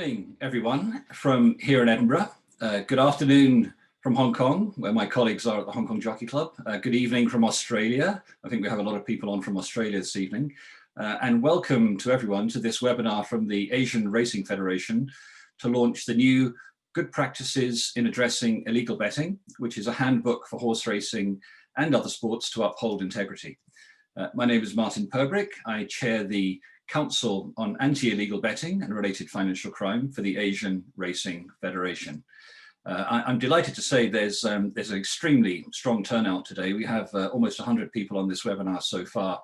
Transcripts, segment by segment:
morning, everyone, from here in Edinburgh. Good afternoon from Hong Kong, where my colleagues are at the Hong Kong Jockey Club. Good evening from Australia. I think we have a lot of people on from Australia this evening. And welcome to everyone to this webinar from the Asian Racing Federation to launch the new Good Practices in Addressing Illegal Betting, which is a handbook for horse racing and other sports to uphold integrity. My name is Martin Perbrick. I chair the Council on Anti-Illegal Betting and Related Financial Crime for the Asian Racing Federation. I'm delighted to say there's an extremely strong turnout today. We have almost 100 people on this webinar so far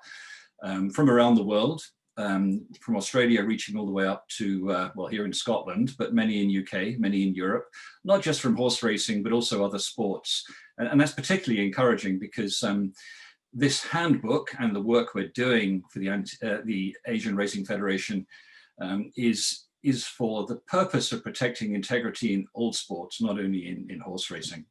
from around the world, from Australia reaching all the way up to, well, here in Scotland, but many in UK, many in Europe, not just from horse racing, but also other sports. And that's particularly encouraging because this handbook and the work we're doing for the Asian Racing Federation is for the purpose of protecting integrity in all sports, not only in horse racing.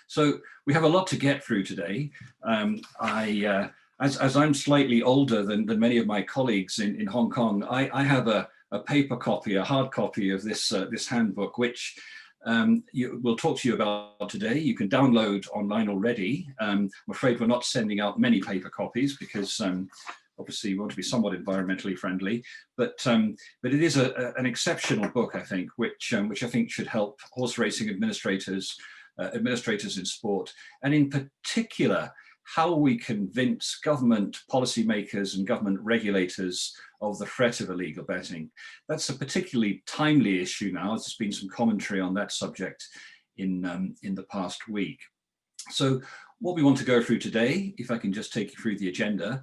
So we have a lot to get through today. As I'm slightly older than many of my colleagues in Hong Kong, I have a paper copy, a hard copy of this handbook, which we'll talk to you about today. You can download online already. I'm afraid we're not sending out many paper copies because obviously we want to be somewhat environmentally friendly, but it is an exceptional book, I think, which I think should help horse racing administrators in sport, and in particular, how we convince government policymakers and government regulators of the threat of illegal betting. That's a particularly timely issue now. There's been some commentary on that subject in the past week. So what we want to go through today, if I can just take you through the agenda,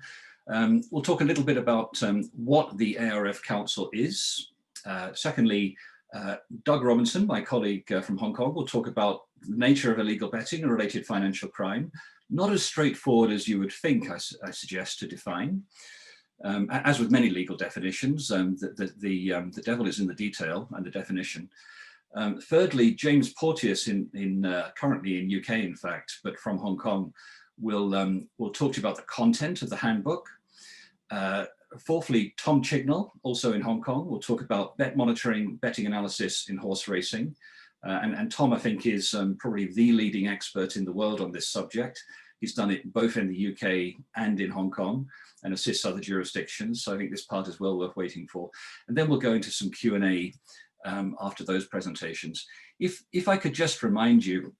we'll talk a little bit about what the ARF Council is. Secondly, Doug Robinson, my colleague from Hong Kong, will talk about the nature of illegal betting and related financial crime. Not as straightforward as you would think, I suggest, to define. As with many legal definitions, the devil is in the detail and the definition. Thirdly, James Porteous, currently in UK, in fact, but from Hong Kong, will talk to you about the content of the handbook. Fourthly, Tom Chignell, also in Hong Kong, will talk about bet monitoring, betting analysis in horse racing. And Tom, I think, is probably the leading expert in the world on this subject. He's done it both in the UK and in Hong Kong and assists other jurisdictions. So I think this part is well worth waiting for. And then we'll go into some Q&A after those presentations. If I could just remind you,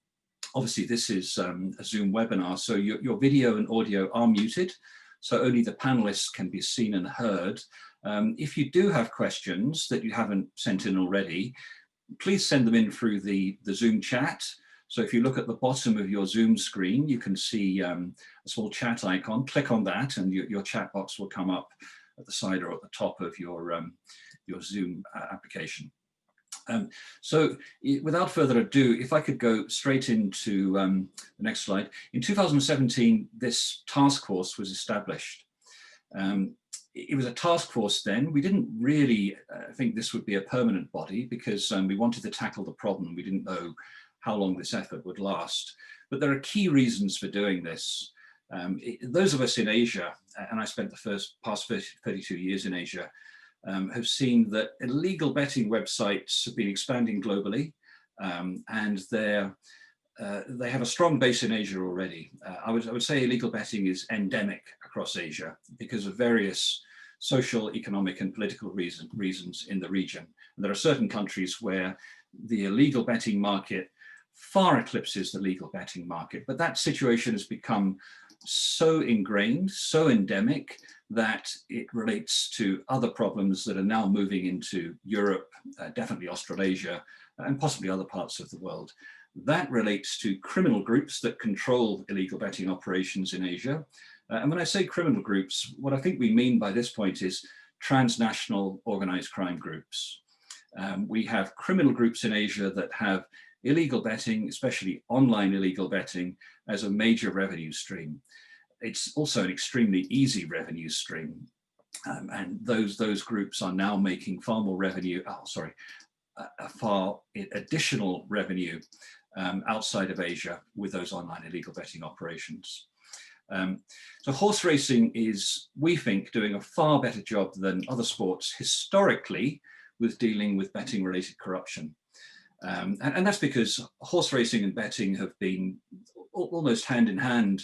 obviously this is a Zoom webinar, so your video and audio are muted, so only the panelists can be seen and heard. If you do have questions that you haven't sent in already, please send them in through the Zoom chat. So if you look at the bottom of your Zoom screen, you can see a small chat icon. Click on that and your chat box will come up at the side or at the top of your Zoom application. So without further ado, if I could go straight into the next slide. In 2017, this task force was established. It was a task force then. We didn't really think this would be a permanent body because we wanted to tackle the problem. We didn't know how long this effort would last. But there are key reasons for doing this. Those of us in Asia, and I spent the past 32 years in Asia, have seen that illegal betting websites have been expanding globally, and they have a strong base in Asia already. I would say illegal betting is endemic across Asia because of various social, economic, and political reasons in the region. And there are certain countries where the illegal betting market far eclipses the legal betting market, but that situation has become so ingrained, so endemic, that it relates to other problems that are now moving into Europe, definitely Australasia, and possibly other parts of the world. That relates to criminal groups that control illegal betting operations in Asia. And when I say criminal groups, what I think we mean by this point is transnational organized crime groups. We have criminal groups in Asia that have illegal betting, especially online illegal betting, as a major revenue stream. It's also an extremely easy revenue stream. And those groups are now making far more revenue, far additional revenue outside of Asia with those online illegal betting operations. So horse racing is, we think, doing a far better job than other sports historically with dealing with betting related corruption. And that's because horse racing and betting have been almost hand in hand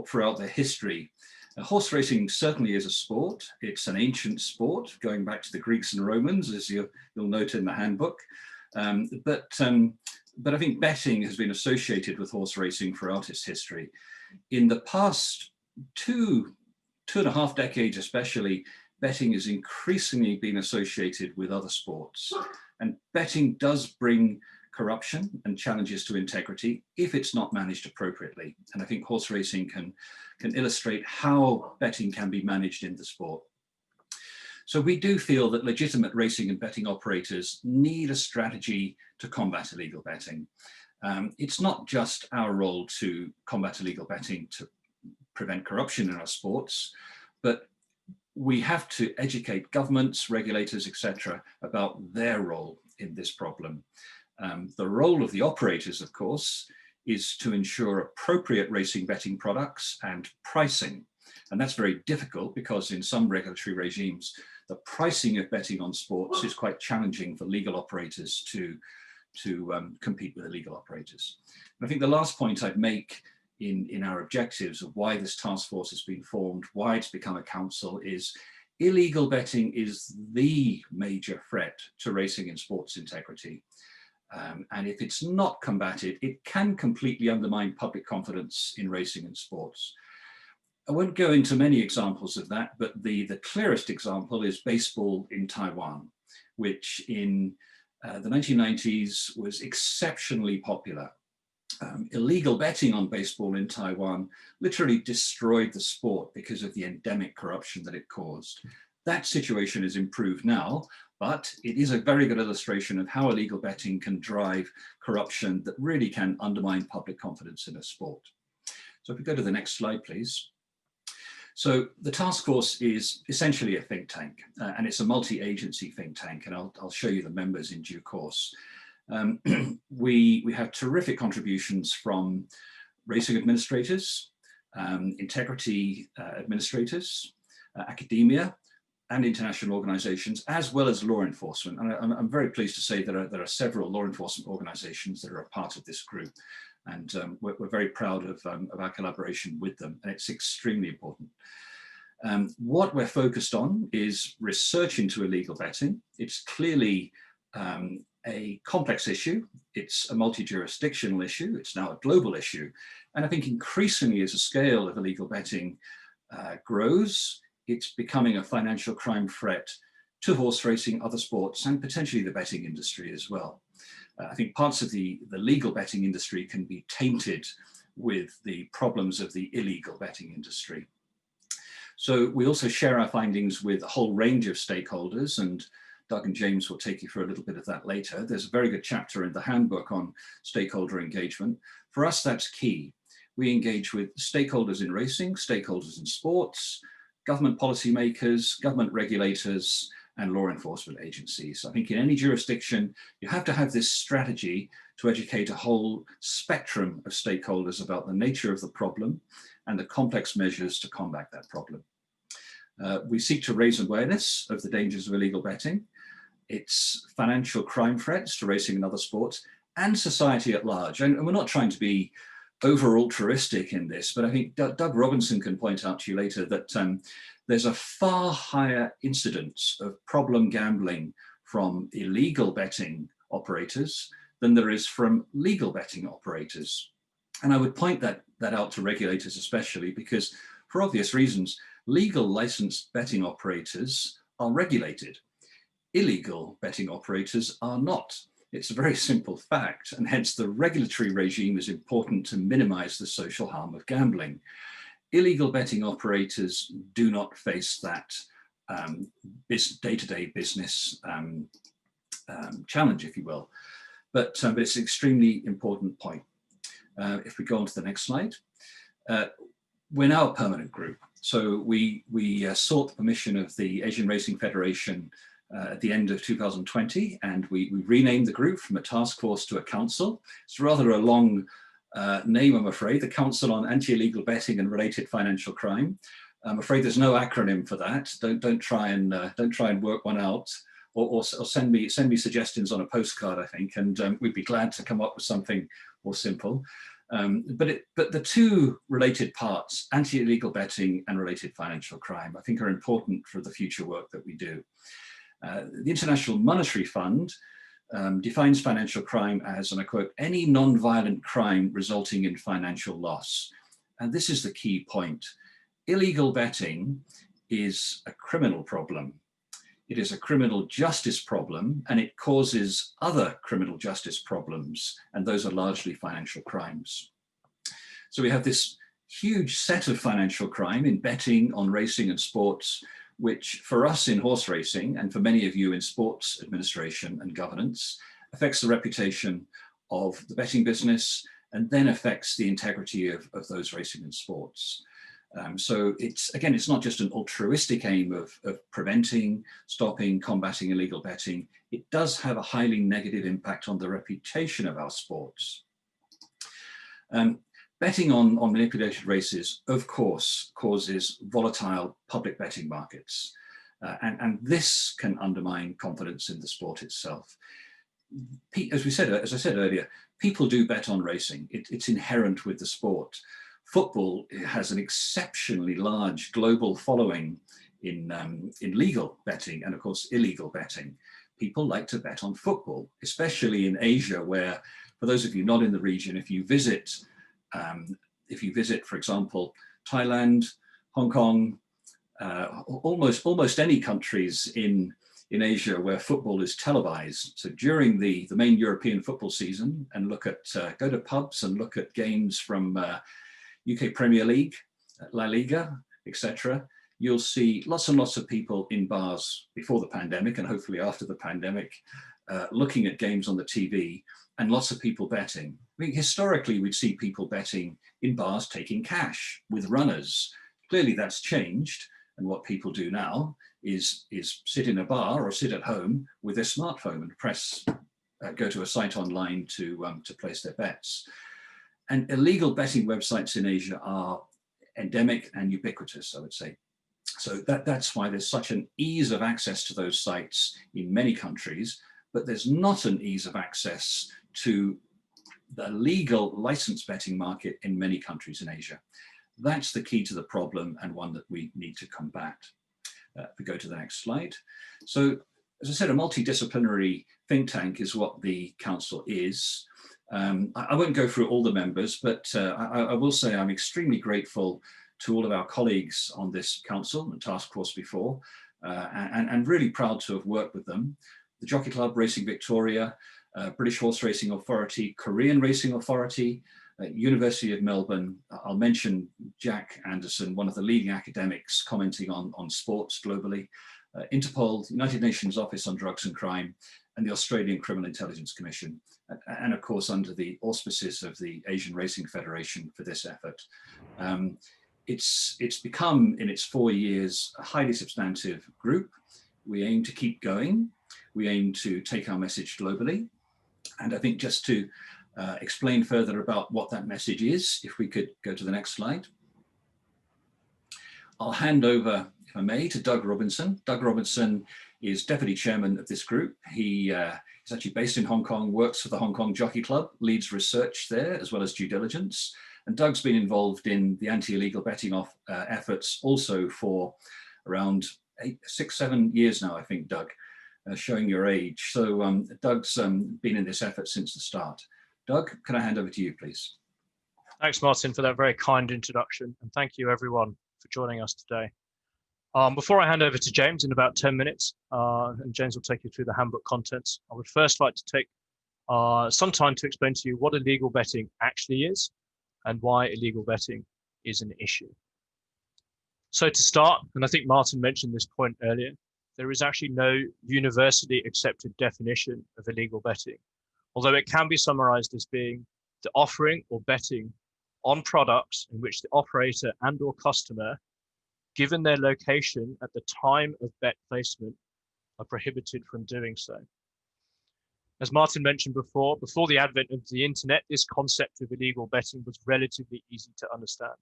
throughout their history. Horse racing certainly is a sport. It's an ancient sport going back to the Greeks and Romans, as you'll note in the handbook. But I think betting has been associated with horse racing throughout its history. In the past two and a half decades especially, betting has increasingly been associated with other sports. And betting does bring corruption and challenges to integrity if it's not managed appropriately. And I think horse racing can illustrate how betting can be managed in the sport. So we do feel that legitimate racing and betting operators need a strategy to combat illegal betting. It's not just our role to combat illegal betting to prevent corruption in our sports, but we have to educate governments, regulators, etc., about their role in this problem. The role of the operators, of course, is to ensure appropriate racing betting products and pricing. And that's very difficult because in some regulatory regimes, the pricing of betting on sports is quite challenging for legal operators to compete with illegal operators. And I think the last point I'd make in our objectives of why this task force has been formed, why it's become a council, is illegal betting is the major threat to racing and sports integrity. And if it's not combated, it can completely undermine public confidence in racing and sports. I won't go into many examples of that, but the clearest example is baseball in Taiwan, which in the 1990s was exceptionally popular. Illegal betting on baseball in Taiwan literally destroyed the sport because of the endemic corruption that it caused. That situation is improved now, but it is a very good illustration of how illegal betting can drive corruption that really can undermine public confidence in a sport. So if we go to the next slide, please. So the task force is essentially a think tank, and it's a multi-agency think tank, and I'll show you the members in due course. We have terrific contributions from racing administrators, integrity administrators, academia, and international organizations, as well as law enforcement. And I'm very pleased to say that there are several law enforcement organizations that are a part of this group. And we're very proud of our collaboration with them, and it's extremely important. What we're focused on is research into illegal betting. It's clearly a complex issue. It's a multi-jurisdictional issue. It's now a global issue. And I think increasingly as the scale of illegal betting grows, it's becoming a financial crime threat to horse racing, other sports, and potentially the betting industry as well. I think parts of the legal betting industry can be tainted with the problems of the illegal betting industry. So we also share our findings with a whole range of stakeholders, and Doug and James will take you through a little bit of that later. There's a very good chapter in the handbook on stakeholder engagement. For us, that's key. We engage with stakeholders in racing, stakeholders in sports, government policymakers, government regulators, and law enforcement agencies. I think in any jurisdiction, you have to have this strategy to educate a whole spectrum of stakeholders about the nature of the problem and the complex measures to combat that problem. We seek to raise awareness of the dangers of illegal betting, its financial crime threats to racing and other sports, and society at large. And we're not trying to be over altruistic in this, but I think Doug Robinson can point out to you later that there's a far higher incidence of problem gambling from illegal betting operators than there is from legal betting operators. And I would point that out to regulators especially, because for obvious reasons, legal licensed betting operators are regulated. Illegal betting operators are not. It's a very simple fact, and hence the regulatory regime is important to minimize the social harm of gambling. Illegal betting operators do not face that day-to-day business challenge, if you will. But it's an extremely important point. If we go on to the next slide. We're now a permanent group. So we sought the permission of the Asian Racing Federation at the end of 2020, and we renamed the group from a task force to a council. It's rather a long name, I'm afraid, the Council on Anti-Illegal Betting and Related Financial Crime. I'm afraid there's no acronym for that. Don't try and work one out. or send me suggestions on a postcard, I think, and we'd be glad to come up with something more simple. But the two related parts, anti-illegal betting and related financial crime, I think are important for the future work that we do. The International Monetary Fund defines financial crime as, and I quote, any non-violent crime resulting in financial loss. And this is the key point. Illegal betting is a criminal problem. It is a criminal justice problem, and it causes other criminal justice problems, and those are largely financial crimes. So we have this huge set of financial crime in betting, on racing and sports, which for us in horse racing, and for many of you in sports administration and governance, affects the reputation of the betting business, and then affects the integrity of those racing and sports. So it's not just an altruistic aim of preventing, stopping, combating illegal betting. It does have a highly negative impact on the reputation of our sports. Betting on manipulated races, of course, causes volatile public betting markets. And this can undermine confidence in the sport itself. As I said earlier, people do bet on racing. It's inherent with the sport. Football has an exceptionally large global following in legal betting and, of course, illegal betting. People like to bet on football, especially in Asia, where, for those of you not in the region, if you visit, for example, Thailand, Hong Kong, almost any countries in Asia where football is televised. So during the main European football season, and go to pubs and look at games from UK Premier League, La Liga, etc., you'll see lots and lots of people in bars before the pandemic and hopefully after the pandemic, looking at games on the TV, and lots of people betting. I mean, historically, we'd see people betting in bars taking cash with runners. Clearly that's changed, and what people do now is sit in a bar or sit at home with their smartphone and go to a site online to place their bets. And illegal betting websites in Asia are endemic and ubiquitous, I would say. So that's why there's such an ease of access to those sites in many countries, but there's not an ease of access to the legal licensed betting market in many countries in Asia. That's the key to the problem, and one that we need to combat. If we go to the next slide. So, as I said, a multidisciplinary think tank is what the council is. I won't go through all the members, but I will say I'm extremely grateful to all of our colleagues on this council and task force before, and really proud to have worked with them. The Jockey Club, Racing Victoria, British Horse Racing Authority, Korean Racing Authority, University of Melbourne. I'll mention Jack Anderson, one of the leading academics commenting on sports globally, Interpol, United Nations Office on Drugs and Crime, and the Australian Criminal Intelligence Commission, and of course under the auspices of the Asian Racing Federation for this effort. It's become, in its 4 years, a highly substantive group. We aim to keep going. We aim to take our message globally. And I think just to explain further about what that message is, if we could go to the next slide. I'll hand over, if I may, to Doug Robinson. Doug Robinson is deputy chairman of this group. He is actually based in Hong Kong, works for the Hong Kong Jockey Club, leads research there as well as due diligence. And Doug's been involved in the anti-illegal betting efforts also for around 6, 7 years now, I think, Doug, showing your age. So Doug's been in this effort since the start. Doug, can I hand over to you, please? Thanks, Martin, for that very kind introduction. And thank you, everyone, for joining us today. Before I hand over to James in about 10 minutes, and James will take you through the handbook contents, I would first like to take some time to explain to you what illegal betting actually is and why illegal betting is an issue. So to start, and I think Martin mentioned this point earlier, there is actually no universally accepted definition of illegal betting, although it can be summarized as being the offering or betting on products in which the operator and or customer, given their location at the time of bet placement, are prohibited from doing so. As Martin mentioned before the advent of the internet, this concept of illegal betting was relatively easy to understand.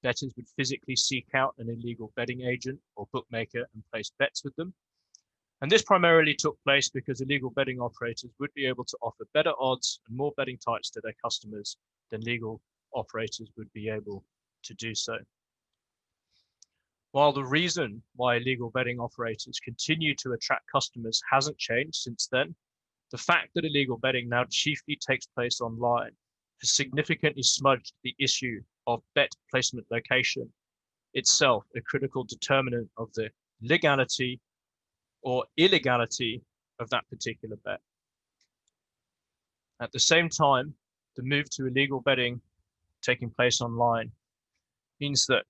Bettors would physically seek out an illegal betting agent or bookmaker and place bets with them. And this primarily took place because illegal betting operators would be able to offer better odds and more betting types to their customers than legal operators would be able to do so. While the reason why illegal betting operators continue to attract customers hasn't changed since then, the fact that illegal betting now chiefly takes place online has significantly smudged the issue of bet placement location, itself a critical determinant of the legality or illegality of that particular bet. At the same time, the move to illegal betting taking place online means that,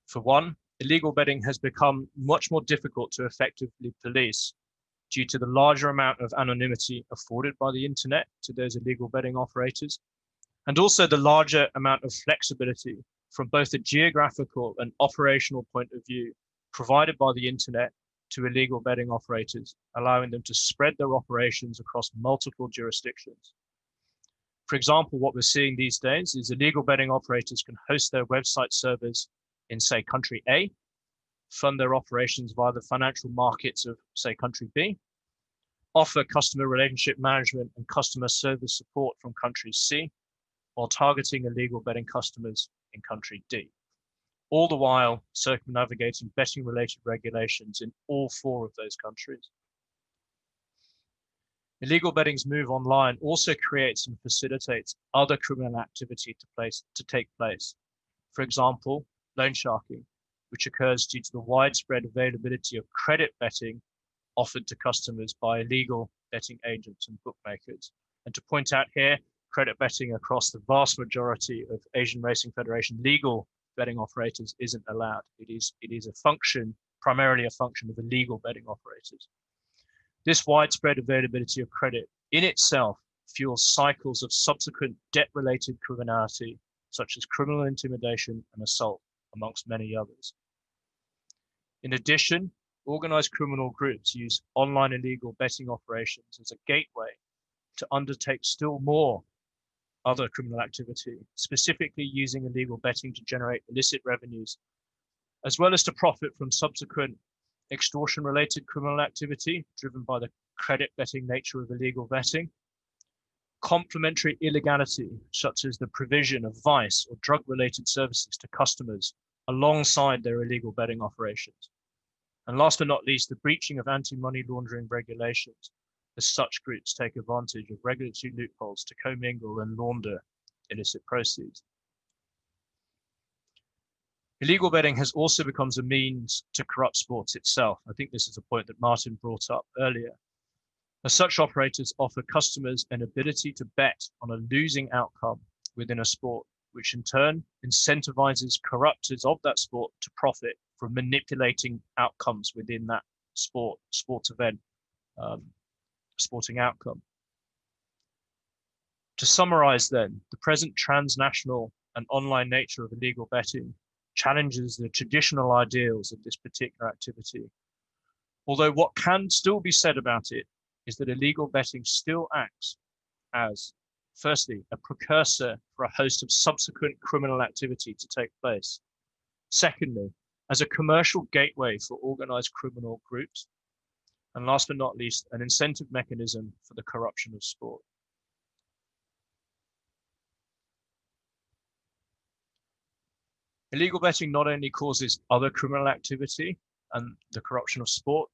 for one, illegal betting has become much more difficult to effectively police due to the larger amount of anonymity afforded by the internet to those illegal betting operators, and also the larger amount of flexibility from both a geographical and operational point of view provided by the internet to illegal betting operators, allowing them to spread their operations across multiple jurisdictions. For example, what we're seeing these days is illegal betting operators can host their website servers in, say, country A, fund their operations via the financial markets of, say, country B, offer customer relationship management and customer service support from country C, while targeting illegal betting customers in country D, all the while circumnavigating betting-related regulations in all 4 of those countries. Illegal betting's move online also creates and facilitates other criminal activity to take place. For example, loan sharking, which occurs due to the widespread availability of credit betting offered to customers by illegal betting agents and bookmakers. And to point out here, credit betting across the vast majority of Asian Racing Federation legal betting operators isn't allowed. It is a function, primarily a function of illegal betting operators. This widespread availability of credit in itself fuels cycles of subsequent debt-related criminality, such as criminal intimidation and assault, amongst many others. In addition, organized criminal groups use online illegal betting operations as a gateway to undertake still more other criminal activity, specifically using illegal betting to generate illicit revenues, as well as to profit from subsequent extortion-related criminal activity driven by the credit betting nature of illegal betting, complementary illegality, such as the provision of vice or drug-related services to customers alongside their illegal betting operations. And last but not least, the breaching of anti-money laundering regulations, as such groups take advantage of regulatory loopholes to commingle and launder illicit proceeds. Illegal betting has also become a means to corrupt sports itself. I think this is a point that Martin brought up earlier. As such, operators offer customers an ability to bet on a losing outcome within a sport, which in turn incentivizes corruptors of that sport to profit from manipulating outcomes within that sports event, sporting outcome. To summarize then, the present transnational and online nature of illegal betting challenges the traditional ideals of this particular activity. Although what can still be said about it is that illegal betting still acts as, firstly, a precursor for a host of subsequent criminal activity to take place. Secondly, as a commercial gateway for organized criminal groups. And last but not least, an incentive mechanism for the corruption of sport. Illegal betting not only causes other criminal activity and the corruption of sport,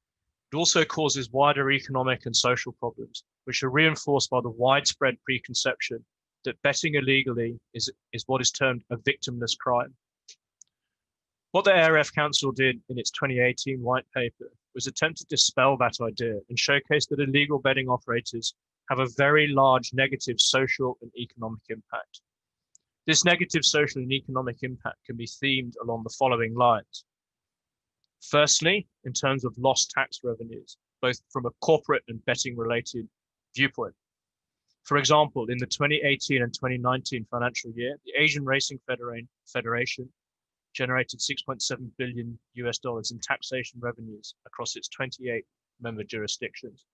it also causes wider economic and social problems, which are reinforced by the widespread preconception that betting illegally is what is termed a victimless crime. What the ARF Council did in its 2018 white paper was attempt to dispel that idea and showcase that illegal betting operators have a very large negative social and economic impact. This negative social and economic impact can be themed along the following lines. Firstly, in terms of lost tax revenues, both from a corporate and betting-related viewpoint. For example, in the 2018 and 2019 financial year, the Asian Racing Federation generated $6.7 billion in taxation revenues across its 28 member jurisdictions.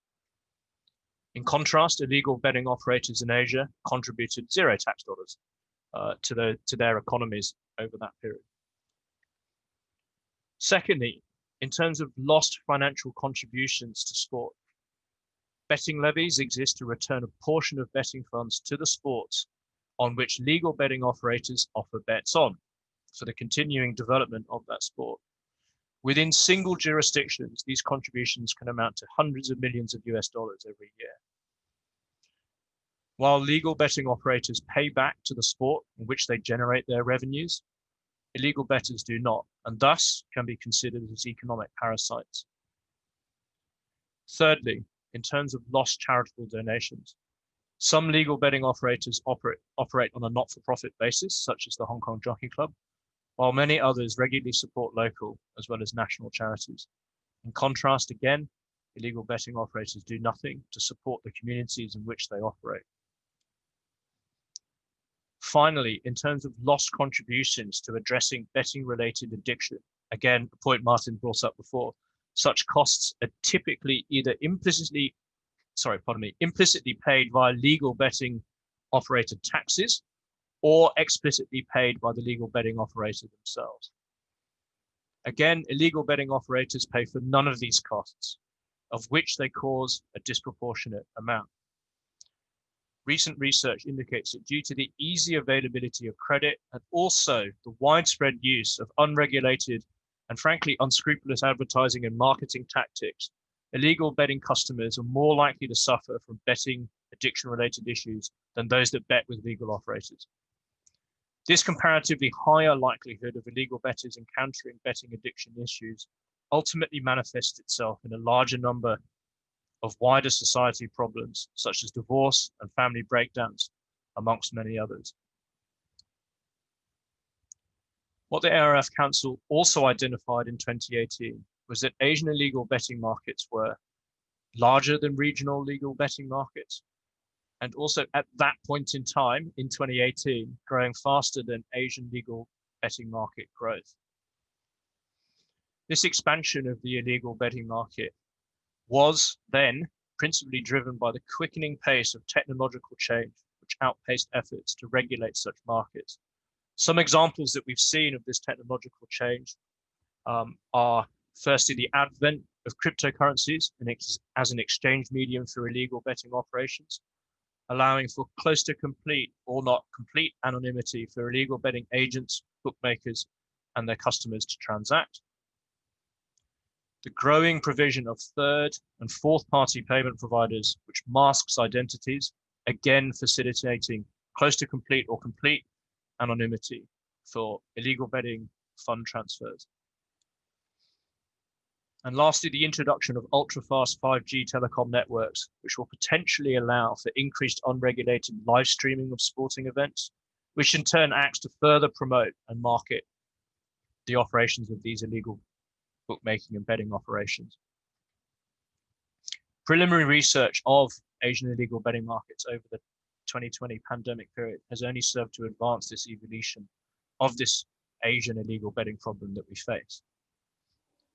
In contrast, illegal betting operators in Asia contributed $0 tax dollars to their economies over that period. Secondly, In terms of lost financial contributions to sport, betting levies exist to return a portion of betting funds to the sports on which legal betting operators offer bets on for the continuing development of that sport. Within single jurisdictions, these contributions can amount to hundreds of millions of US dollars every year. While legal betting operators pay back to the sport in which they generate their revenues, illegal bettors do not, and thus can be considered as economic parasites. Thirdly, in terms of lost charitable donations, some legal betting operators operate on a not-for-profit basis, such as the Hong Kong Jockey Club, while many others regularly support local as well as national charities. In contrast, again, illegal betting operators do nothing to support the communities in which they operate. Finally, in terms of lost contributions to addressing betting-related addiction, again, a point Martin brought up before, such costs are typically either implicitly paid via legal betting operator taxes or explicitly paid by the legal betting operator themselves. Again, illegal betting operators pay for none of these costs, of which they cause a disproportionate amount. Recent research indicates that due to the easy availability of credit and also the widespread use of unregulated and frankly unscrupulous advertising and marketing tactics, illegal betting customers are more likely to suffer from betting addiction-related issues than those that bet with legal operators. This comparatively higher likelihood of illegal bettors encountering betting addiction issues ultimately manifests itself in a larger number of wider society problems, such as divorce and family breakdowns, amongst many others. What the ARF Council also identified in 2018 was that Asian illegal betting markets were larger than regional legal betting markets, and also at that point in time, in 2018, growing faster than Asian legal betting market growth. This expansion of the illegal betting market was then principally driven by the quickening pace of technological change, which outpaced efforts to regulate such markets. Some examples that we've seen of this technological change are firstly the advent of cryptocurrencies as an exchange medium for illegal betting operations, allowing for close to complete or not complete anonymity for illegal betting agents, bookmakers, and their customers to transact. The growing provision of third and fourth party payment providers, which masks identities, again facilitating close to complete or complete anonymity for illegal betting fund transfers. And lastly, the introduction of ultra-fast 5G telecom networks, which will potentially allow for increased unregulated live streaming of sporting events, which in turn acts to further promote and market the operations of these illegal bookmaking and betting operations. Preliminary research of Asian illegal betting markets over the 2020 pandemic period has only served to advance this evolution of this Asian illegal betting problem that we face.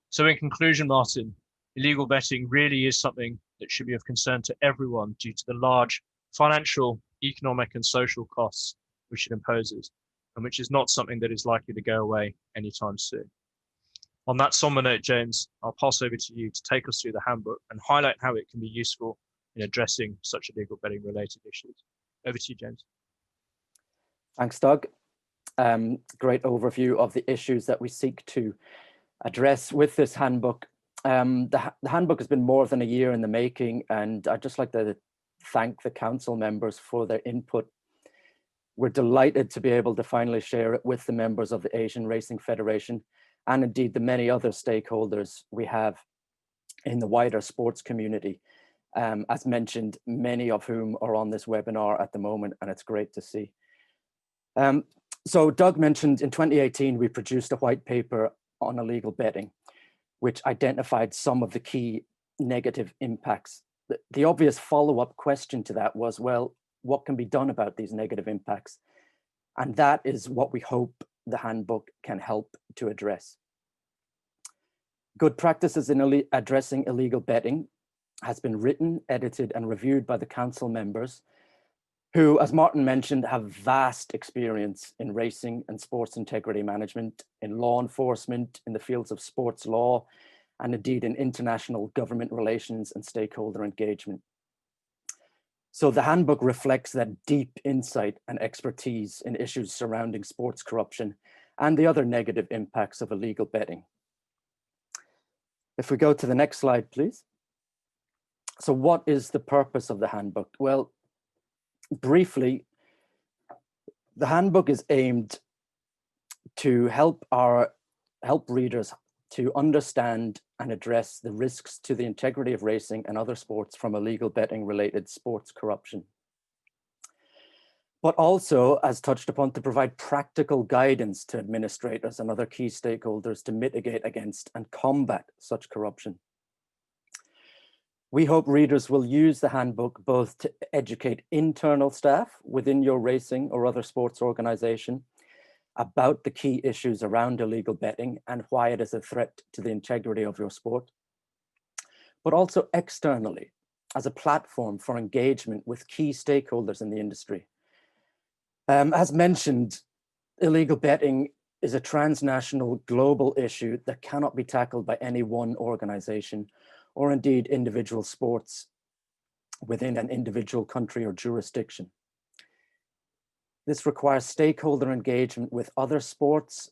So in conclusion, Martin, illegal betting really is something that should be of concern to everyone due to the large financial, economic, and social costs which it imposes, and which is not something that is likely to go away anytime soon. On that somber note, James, I'll pass over to you to take us through the handbook and highlight how it can be useful in addressing such illegal betting related issues. Over to you, James. Thanks, Doug. Great overview of the issues that we seek to address with this handbook. The handbook has been more than a year in the making, and I'd just like to thank the council members for their input. We're delighted to be able to finally share it with the members of the Asian Racing Federation and indeed the many other stakeholders we have in the wider sports community. As mentioned, many of whom are on this webinar at the moment, and it's great to see. So Doug mentioned in 2018, we produced a white paper on illegal betting, which identified some of the key negative impacts. The obvious follow-up question to that was, well, what can be done about these negative impacts? And that is what we hope the handbook can help to address. Good practices in addressing illegal betting has been written, edited, and reviewed by the council members who, as Martin mentioned, have vast experience in racing and sports integrity management, in law enforcement, in the fields of sports law, and indeed in international government relations and stakeholder engagement. So the handbook reflects that deep insight and expertise in issues surrounding sports corruption and the other negative impacts of illegal betting. If we go to the next slide, please. So what is the purpose of the handbook? Well, briefly, the handbook is aimed to help readers to understand and address the risks to the integrity of racing and other sports from illegal betting related sports corruption. But also, as touched upon, to provide practical guidance to administrators and other key stakeholders to mitigate against and combat such corruption. We hope readers will use the handbook both to educate internal staff within your racing or other sports organization about the key issues around illegal betting and why it is a threat to the integrity of your sport, but also externally as a platform for engagement with key stakeholders in the industry. As mentioned, illegal betting is a transnational global issue that cannot be tackled by any one organization or indeed individual sports within an individual country or jurisdiction. This requires stakeholder engagement with other sports,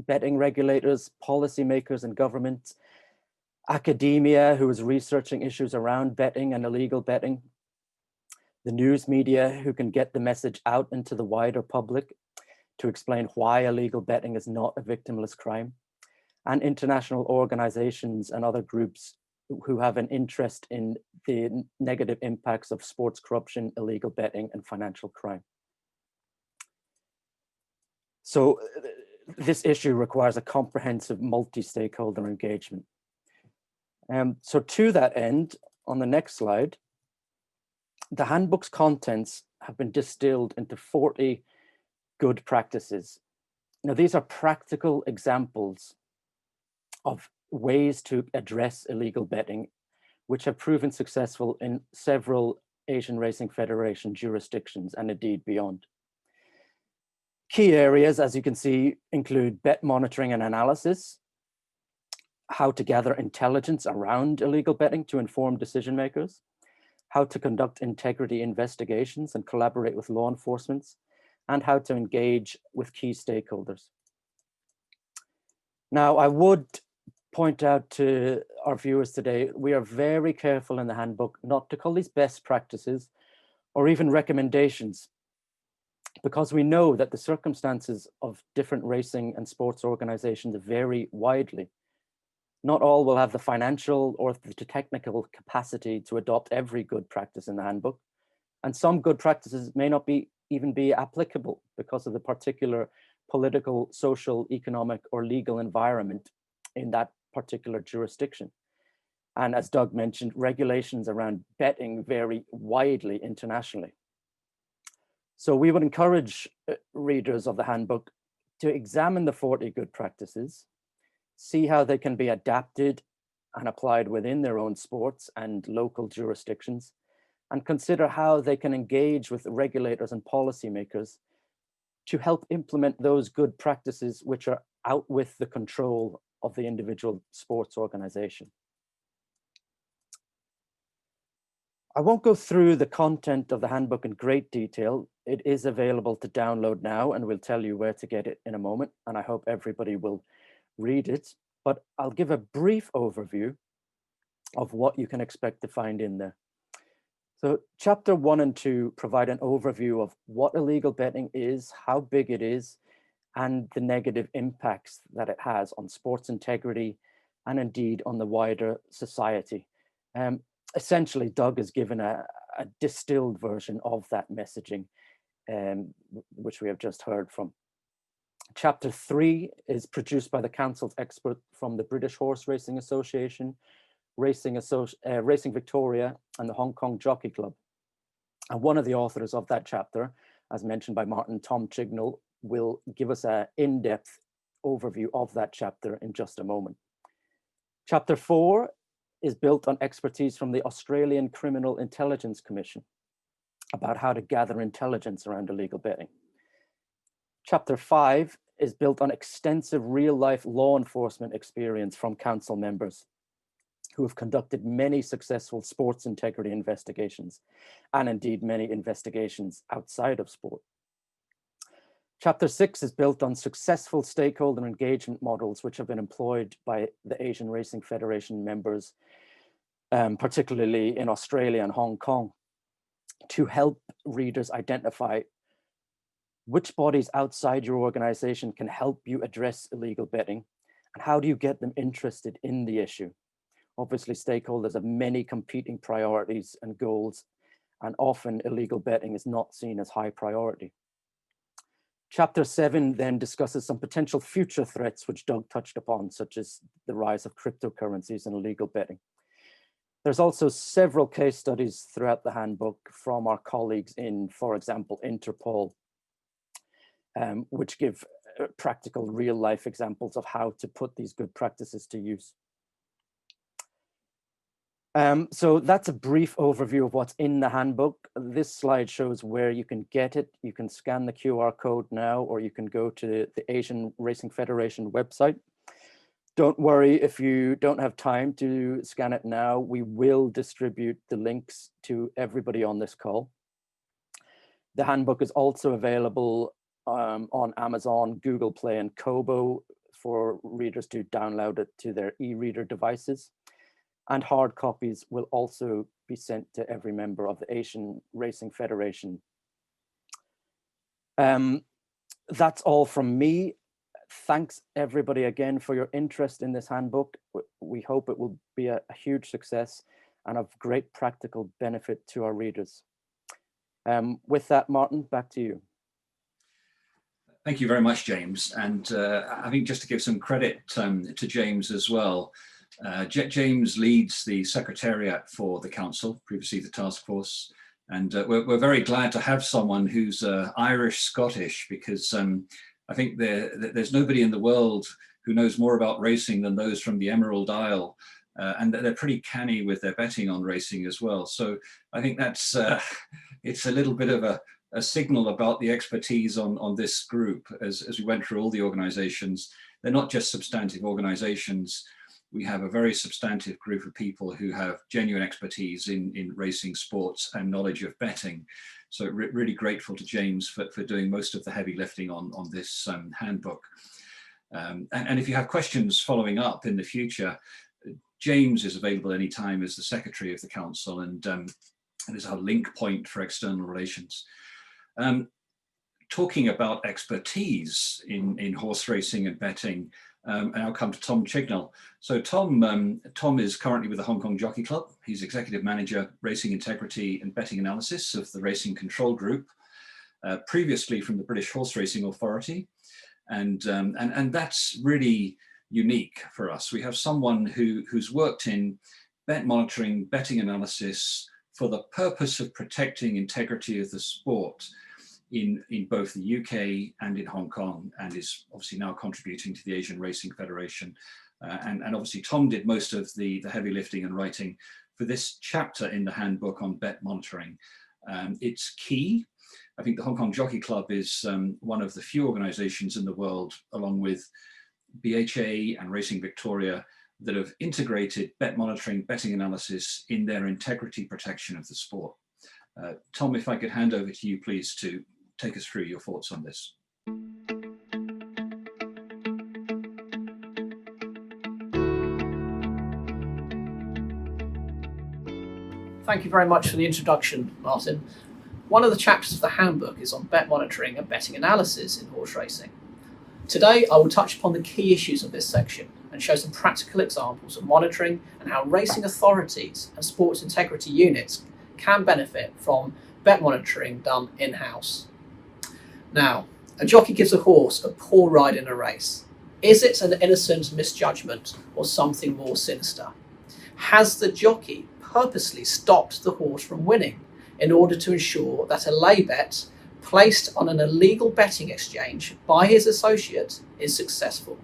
betting regulators, policymakers and government, academia who is researching issues around betting and illegal betting, the news media who can get the message out into the wider public to explain why illegal betting is not a victimless crime, and international organizations and other groups who have an interest in the negative impacts of sports corruption, illegal betting and financial crime. So this issue requires a comprehensive multi-stakeholder engagement. So to that end, on the next slide, the handbook's contents have been distilled into 40 good practices. Now, these are practical examples of ways to address illegal betting, which have proven successful in several Asian Racing Federation jurisdictions and indeed beyond. Key areas, as you can see, include bet monitoring and analysis, how to gather intelligence around illegal betting to inform decision makers, how to conduct integrity investigations and collaborate with law enforcement, and how to engage with key stakeholders. Now, I would point out to our viewers today, we are very careful in the handbook not to call these best practices or even recommendations, because we know that the circumstances of different racing and sports organizations vary widely. Not all will have the financial or the technical capacity to adopt every good practice in the handbook. And some good practices may not even be applicable because of the particular political, social, economic, or legal environment in that particular jurisdiction. And as Doug mentioned, regulations around betting vary widely internationally. So we would encourage readers of the handbook to examine the 40 good practices, see how they can be adapted and applied within their own sports and local jurisdictions, and consider how they can engage with regulators and policymakers to help implement those good practices which are out with the control of the individual sports organization. I won't go through the content of the handbook in great detail. It is available to download now, and we'll tell you where to get it in a moment, and I hope everybody will read it, but I'll give a brief overview of what you can expect to find in there. So chapter 1 and 2 provide an overview of what illegal betting is, how big it is, and the negative impacts that it has on sports integrity and indeed on the wider society. Essentially, Doug has given a distilled version of that messaging, which we have just heard from. Chapter 3 is produced by the council's expert from the British Horse Racing Association, Racing Victoria, and the Hong Kong Jockey Club. And one of the authors of that chapter, as mentioned by Martin, Tom Chignall, will give us an in-depth overview of that chapter in just a moment. Chapter 4 is built on expertise from the Australian Criminal Intelligence Commission about how to gather intelligence around illegal betting. Chapter 5 is built on extensive real-life law enforcement experience from council members who have conducted many successful sports integrity investigations, and indeed many investigations outside of sport. Chapter 6 is built on successful stakeholder engagement models which have been employed by the Asian Racing Federation members, particularly in Australia and Hong Kong, to help readers identify which bodies outside your organization can help you address illegal betting, and how do you get them interested in the issue. Obviously, stakeholders have many competing priorities and goals, and often illegal betting is not seen as high priority. Chapter 7 then discusses some potential future threats which Doug touched upon, such as the rise of cryptocurrencies and illegal betting. There's also several case studies throughout the handbook from our colleagues in, for example, Interpol, which give practical real-life examples of how to put these good practices to use. So that's a brief overview of what's in the handbook. This slide shows where you can get it. You can scan the QR code now, or you can go to the Asian Racing Federation website. Don't worry if you don't have time to scan it now. We will distribute the links to everybody on this call. The handbook is also available on Amazon, Google Play, and Kobo for readers to download it to their e-reader devices. And hard copies will also be sent to every member of the Asian Racing Federation. That's all from me. Thanks everybody again for your interest in this handbook. We hope it will be a huge success and of great practical benefit to our readers. With that, Martin, back to you. Thank you very much, James. And I think just to give some credit to James as well, James leads the Secretariat for the Council, previously the Task Force, and we're very glad to have someone who's Irish-Scottish, because I think there's nobody in the world who knows more about racing than those from the Emerald Isle, and they're pretty canny with their betting on racing as well. So I think that's it's a little bit of a signal about the expertise on this group as we went through all the organizations. They're not just substantive organizations. We have a very substantive group of people who have genuine expertise in racing sports and knowledge of betting. So really grateful to James for doing most of the heavy lifting on this handbook. And if you have questions following up in the future, James is available anytime as the Secretary of the Council, and is our link point for external relations. Talking about expertise in horse racing and betting, and I'll come to Tom Chignell. So Tom is currently with the Hong Kong Jockey Club. He's Executive Manager, Racing Integrity and Betting Analysis of the Racing Control Group, previously from the British Horse Racing Authority. And that's really unique for us. We have someone who's worked in bet monitoring, betting analysis for the purpose of protecting integrity of the sport in both the UK and in Hong Kong, and is obviously now contributing to the Asian Racing Federation. And obviously Tom did most of the heavy lifting and writing for this chapter in the handbook on bet monitoring. It's key. I think the Hong Kong Jockey Club is one of the few organizations in the world, along with BHA and Racing Victoria, that have integrated bet monitoring, betting analysis in their integrity protection of the sport. Tom, if I could hand over to you, please, to take us through your thoughts on this. Thank you very much for the introduction, Martin. One of the chapters of the handbook is on bet monitoring and betting analysis in horse racing. Today, I will touch upon the key issues of this section and show some practical examples of monitoring and how racing authorities and sports integrity units can benefit from bet monitoring done in-house. Now, a jockey gives a horse a poor ride in a race. Is it an innocent misjudgment or something more sinister? Has the jockey purposely stopped the horse from winning in order to ensure that a lay bet placed on an illegal betting exchange by his associate is successful?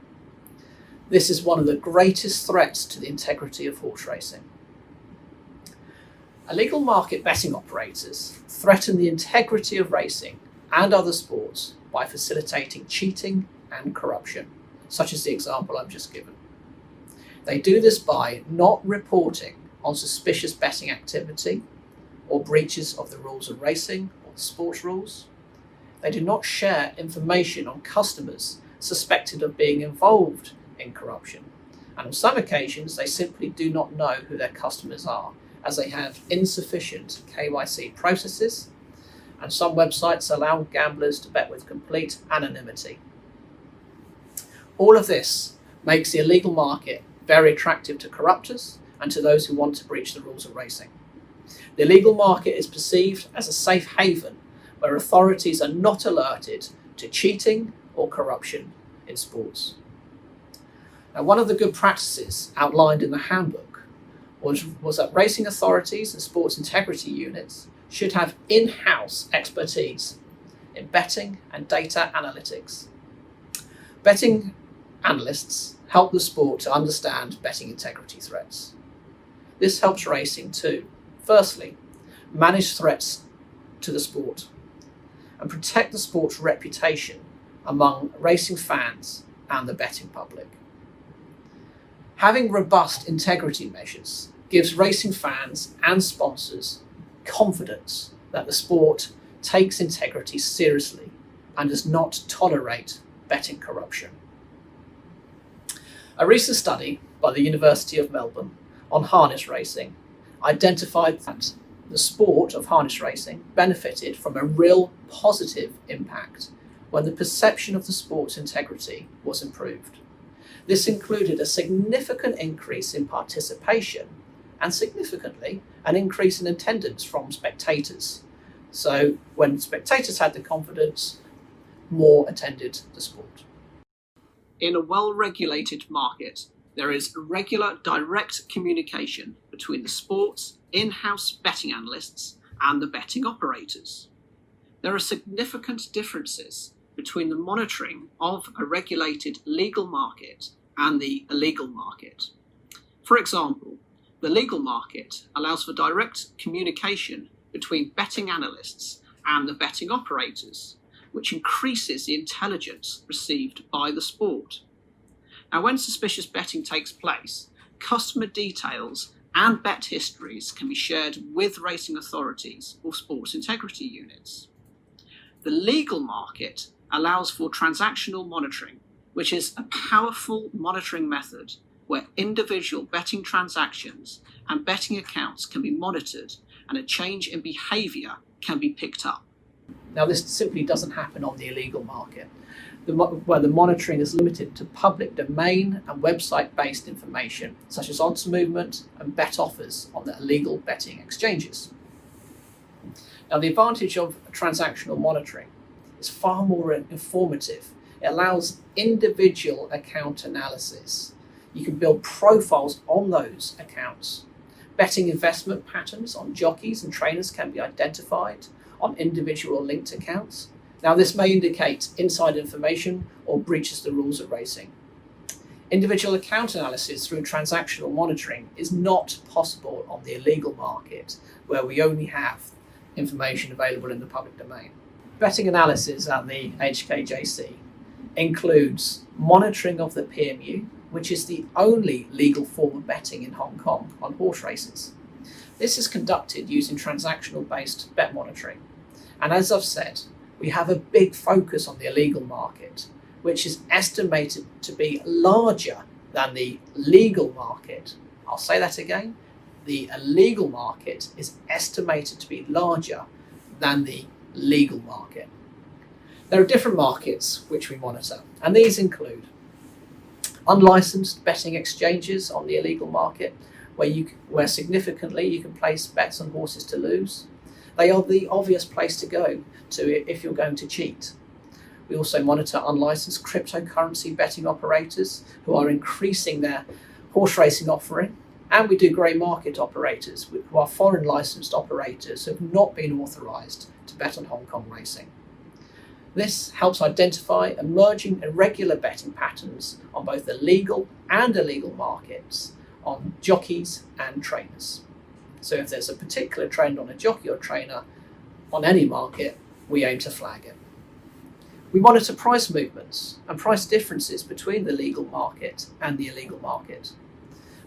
This is one of the greatest threats to the integrity of horse racing. Illegal market betting operators threaten the integrity of racing and other sports by facilitating cheating and corruption, such as the example I've just given. They do this by not reporting on suspicious betting activity or breaches of the rules of racing or the sports rules. They do not share information on customers suspected of being involved in corruption. And on some occasions, they simply do not know who their customers are, as they have insufficient KYC processes, and some websites allow gamblers to bet with complete anonymity. All of this makes the illegal market very attractive to corruptors and to those who want to breach the rules of racing. The illegal market is perceived as a safe haven where authorities are not alerted to cheating or corruption in sports. Now, one of the good practices outlined in the handbook was that racing authorities and sports integrity units should have in-house expertise in betting and data analytics. Betting analysts help the sport to understand betting integrity threats. This helps racing to, firstly, manage threats to the sport and protect the sport's reputation among racing fans and the betting public. Having robust integrity measures gives racing fans and sponsors confidence that the sport takes integrity seriously and does not tolerate betting corruption. A recent study by the University of Melbourne on harness racing identified that the sport of harness racing benefited from a real positive impact when the perception of the sport's integrity was improved. This included a significant increase in participation and, significantly, an increase in attendance from spectators. So when spectators had the confidence, more attended the sport. In a well-regulated market, there is regular direct communication between the sport's in-house betting analysts and the betting operators. There are significant differences between the monitoring of a regulated legal market and the illegal market. For example, the legal market allows for direct communication between betting analysts and the betting operators, which increases the intelligence received by the sport. Now, when suspicious betting takes place, customer details and bet histories can be shared with racing authorities or sports integrity units. The legal market allows for transactional monitoring, which is a powerful monitoring method where individual betting transactions and betting accounts can be monitored and a change in behaviour can be picked up. Now, this simply doesn't happen on the illegal market, where the monitoring is limited to public domain and website-based information, such as odds movement and bet offers on the illegal betting exchanges. Now, the advantage of transactional monitoring is far more informative. It allows individual account analysis. You can build profiles on those accounts. Betting investment patterns on jockeys and trainers can be identified on individual linked accounts. Now, this may indicate inside information or breaches the rules of racing. Individual account analysis through transactional monitoring is not possible on the illegal market, where we only have information available in the public domain. Betting analysis at the HKJC includes monitoring of the PMU, which is the only legal form of betting in Hong Kong on horse races. This is conducted using transactional-based bet monitoring. And as I've said, we have a big focus on the illegal market, which is estimated to be larger than the legal market. I'll say that again. The illegal market is estimated to be larger than the legal market. There are different markets which we monitor, and these include unlicensed betting exchanges on the illegal market, where significantly you can place bets on horses to lose. They are the obvious place to go to if you're going to cheat. We also monitor unlicensed cryptocurrency betting operators who are increasing their horse racing offering, and we do grey market operators who are foreign licensed operators who have not been authorised to bet on Hong Kong racing. This helps identify emerging irregular betting patterns on both the legal and illegal markets on jockeys and trainers. So if there's a particular trend on a jockey or trainer on any market, we aim to flag it. We monitor price movements and price differences between the legal market and the illegal market.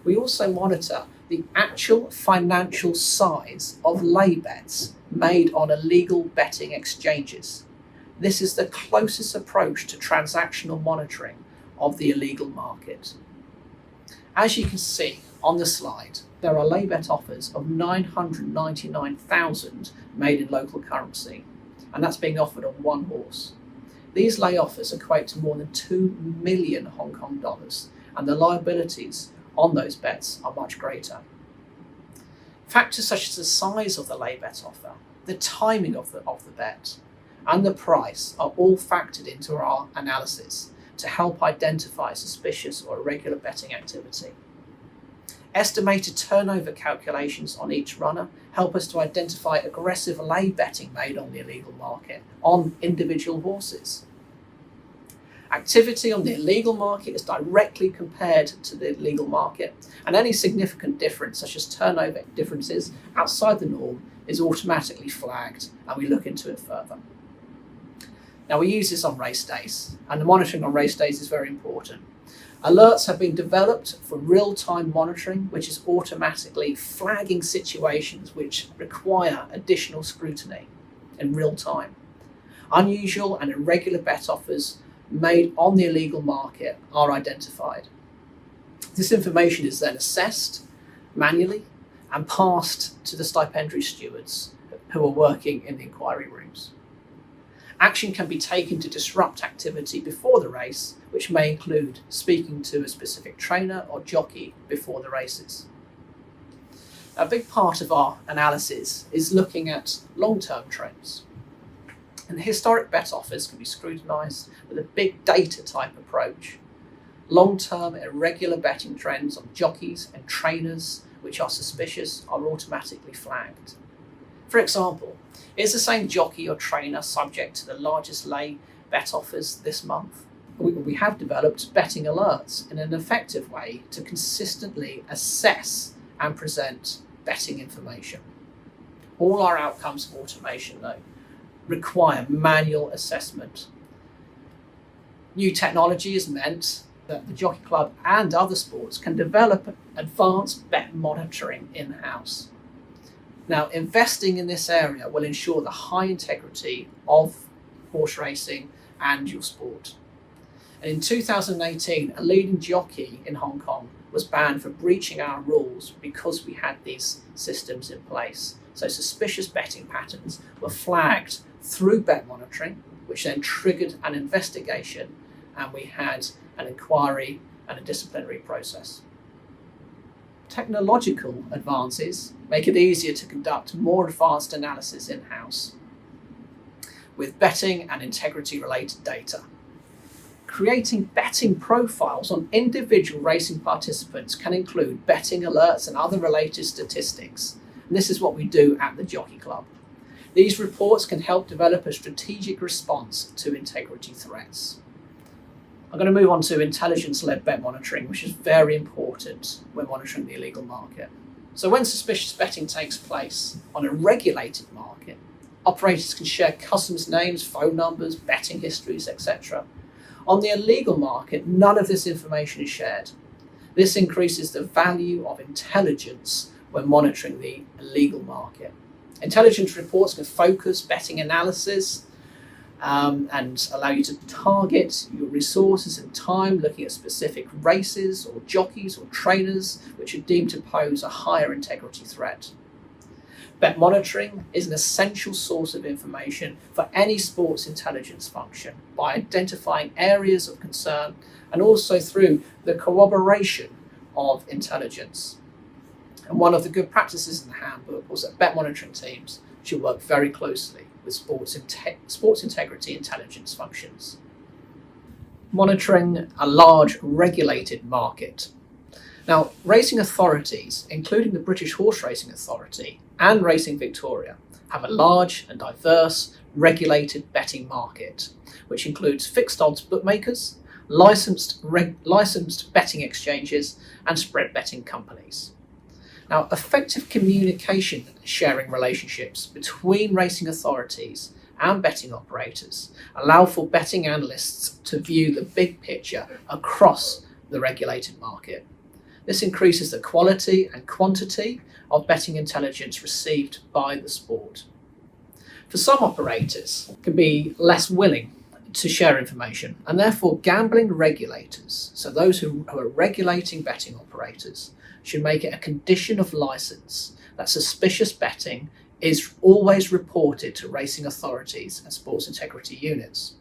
we also monitor the actual financial size of lay bets made on illegal betting exchanges. This is the closest approach to transactional monitoring of the illegal market. As you can see on the slide, there are lay bet offers of 999,000 made in local currency, and that's being offered on one horse. These lay offers equate to more than 2 million Hong Kong dollars, and the liabilities on those bets are much greater. Factors such as the size of the lay bet offer, the timing of the bet, and the price are all factored into our analysis to help identify suspicious or irregular betting activity. Estimated turnover calculations on each runner help us to identify aggressive lay betting made on the illegal market on individual horses. Activity on the illegal market is directly compared to the legal market, and any significant difference, such as turnover differences outside the norm, is automatically flagged, and we look into it further. Now, we use this on race days, and the monitoring on race days is very important. Alerts have been developed for real-time monitoring, which is automatically flagging situations which require additional scrutiny in real time. Unusual and irregular bet offers made on the illegal market are identified. This information is then assessed manually and passed to the stipendiary stewards who are working in the inquiry rooms. Action can be taken to disrupt activity before the race, which may include speaking to a specific trainer or jockey before the races. A big part of our analysis is looking at long-term trends. And historic bet offers can be scrutinised with a big data type approach. Long-term irregular betting trends on jockeys and trainers which are suspicious are automatically flagged. For example, is the same jockey or trainer subject to the largest lay bet offers this month? We have developed betting alerts in an effective way to consistently assess and present betting information. All our outcomes of automation, though, require manual assessment. New technology has meant that the Jockey Club and other sports can develop advanced bet monitoring in-house. Now, investing in this area will ensure the high integrity of horse racing and your sport. And in 2018, a leading jockey in Hong Kong was banned for breaching our rules because we had these systems in place. So suspicious betting patterns were flagged through bet monitoring, which then triggered an investigation, and we had an inquiry and a disciplinary process. Technological advances make it easier to conduct more advanced analysis in-house with betting and integrity related data. Creating betting profiles on individual racing participants can include betting alerts and other related statistics. And this is what we do at the Jockey Club. These reports can help develop a strategic response to integrity threats. I'm going to move on to intelligence-led bet monitoring, which is very important when monitoring the illegal market. So when suspicious betting takes place on a regulated market, operators can share customers' names, phone numbers, betting histories, etc. On the illegal market, none of this information is shared. This increases the value of intelligence when monitoring the illegal market. Intelligence reports can focus betting analysis and allow you to target your resources and time looking at specific races or jockeys or trainers which are deemed to pose a higher integrity threat. Bet monitoring is an essential source of information for any sports intelligence function by identifying areas of concern and also through the corroboration of intelligence. And one of the good practices in the handbook was that bet monitoring teams should work very closely with sports integrity intelligence functions. Monitoring a large regulated market. Now, racing authorities, including the British Horse Racing Authority and Racing Victoria, have a large and diverse regulated betting market, which includes fixed odds bookmakers, licensed betting exchanges, and spread betting companies. Now, effective communication sharing relationships between racing authorities and betting operators allow for betting analysts to view the big picture across the regulated market. This increases the quality and quantity of betting intelligence received by the sport. For some operators, can be less willing to share information, and therefore gambling regulators, so those who are regulating betting operators, should make it a condition of license that suspicious betting is always reported to racing authorities and sports integrity units.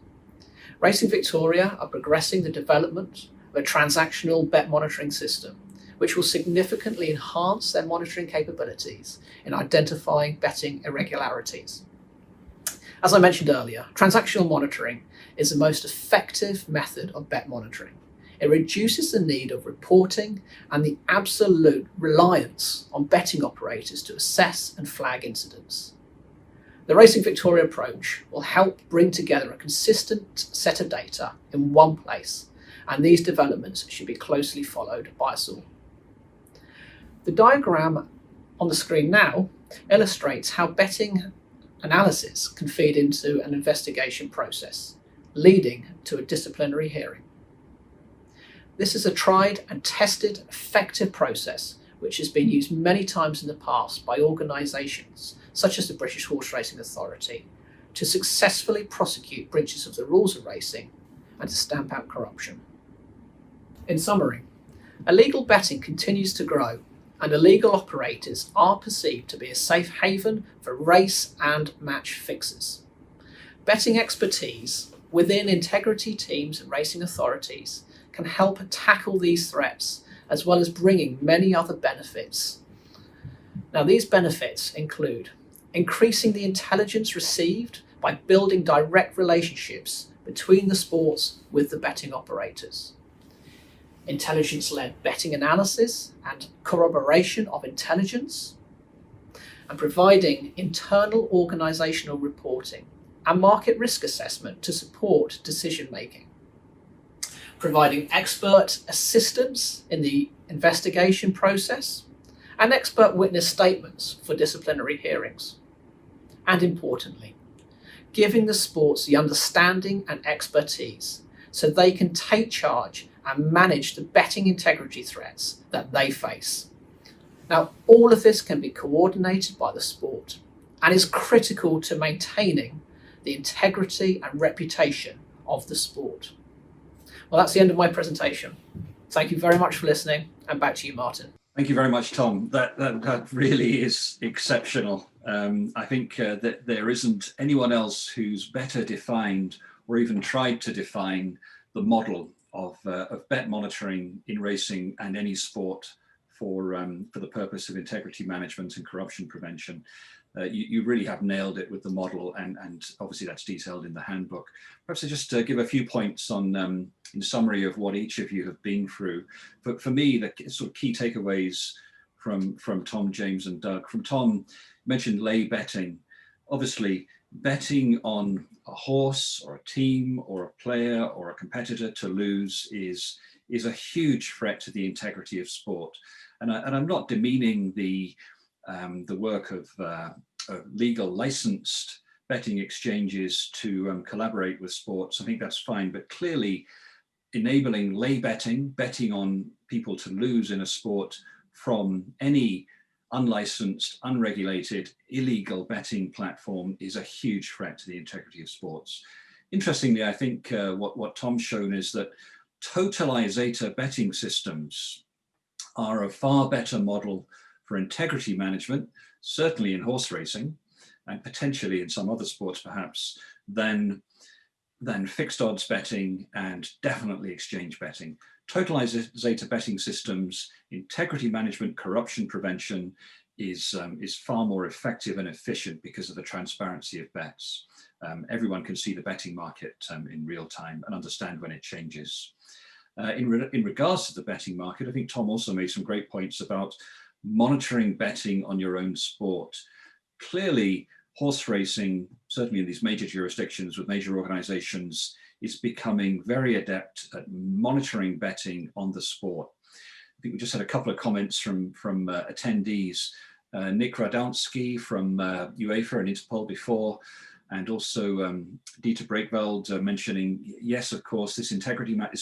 Racing Victoria are progressing the development of a transactional bet monitoring system, which will significantly enhance their monitoring capabilities in identifying betting irregularities. As I mentioned earlier, transactional monitoring is the most effective method of bet monitoring. It reduces the need of reporting and the absolute reliance on betting operators to assess and flag incidents. The Racing Victoria approach will help bring together a consistent set of data in one place, and these developments should be closely followed by us all. The diagram on the screen now illustrates how betting analysis can feed into an investigation process, leading to a disciplinary hearing. This is a tried and tested, effective process which has been used many times in the past by organisations such as the British Horse Racing Authority to successfully prosecute breaches of the rules of racing and to stamp out corruption. In summary, illegal betting continues to grow, and illegal operators are perceived to be a safe haven for race and match fixers. Betting expertise within integrity teams and racing authorities can help tackle these threats, as well as bringing many other benefits. Now, these benefits include increasing the intelligence received by building direct relationships between the sports with the betting operators, intelligence-led betting analysis and corroboration of intelligence, and providing internal organisational reporting and market risk assessment to support decision-making, providing expert assistance in the investigation process and expert witness statements for disciplinary hearings, and importantly, giving the sports the understanding and expertise so they can take charge and manage the betting integrity threats that they face. Now, all of this can be coordinated by the sport and is critical to maintaining the integrity and reputation of the sport. Well, that's the end of my presentation. Thank you very much for listening, and back to you, Martin. Thank you very much, Tom. That really is exceptional. I think that there isn't anyone else who's better defined or even tried to define the model of bet monitoring in racing and any sport for the purpose of integrity management and corruption prevention. You really have nailed it with the model, and obviously that's detailed in the handbook. Perhaps I just give a few points on in summary of what each of you have been through. For me, the sort of key takeaways from Tom, James, and Doug. From Tom, mentioned lay betting. Obviously, betting on a horse or a team or a player or a competitor to lose is a huge threat to the integrity of sport. And I'm not demeaning the work of legal licensed betting exchanges to collaborate with sports. I think that's fine, but clearly enabling lay betting on people to lose in a sport from any unlicensed, unregulated, illegal betting platform is a huge threat to the integrity of sports. Interestingly, I think what Tom's shown is that totalizator betting systems are a far better model for integrity management, certainly in horse racing, and potentially in some other sports perhaps, than fixed odds betting and definitely exchange betting. Totalizator betting systems, integrity management, corruption prevention is far more effective and efficient because of the transparency of bets. Everyone can see the betting market in real time and understand when it changes. In regards to the betting market, I think Tom also made some great points about monitoring betting on your own sport. Clearly, horse racing, certainly in these major jurisdictions with major organizations, is becoming very adept at monitoring betting on the sport. I think we just had a couple of comments from attendees. Nick Radonsky from UEFA and Interpol before, and also Dieter Breakveld mentioning, yes, of course, this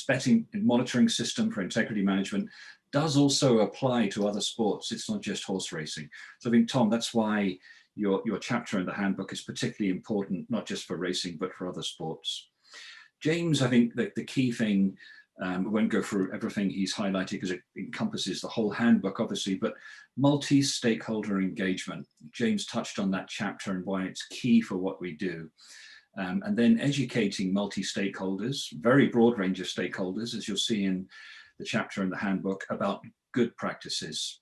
betting and monitoring system for integrity management does also apply to other sports. It's not just horse racing. So I think, Tom, that's why your chapter in the handbook is particularly important, not just for racing, but for other sports. James, I think that the key thing, we won't go through everything he's highlighted because it encompasses the whole handbook, obviously, but multi-stakeholder engagement. James touched on that chapter and why it's key for what we do. And then educating multi-stakeholders, very broad range of stakeholders, as you'll see in the chapter in the handbook, about good practices.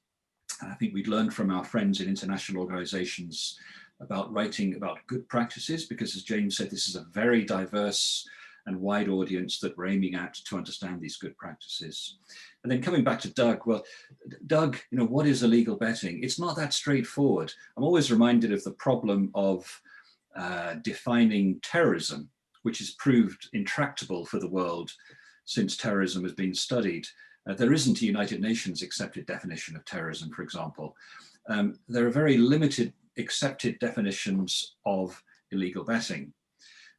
And I think we'd learned from our friends in international organizations about writing about good practices, because as James said, this is a very diverse and wide audience that we're aiming at to understand these good practices. And then coming back to Doug, well, Doug, what is illegal betting? It's not that straightforward. I'm always reminded of the problem of defining terrorism, which has proved intractable for the world since terrorism has been studied. There isn't a United Nations accepted definition of terrorism, for example. There are very limited accepted definitions of illegal betting.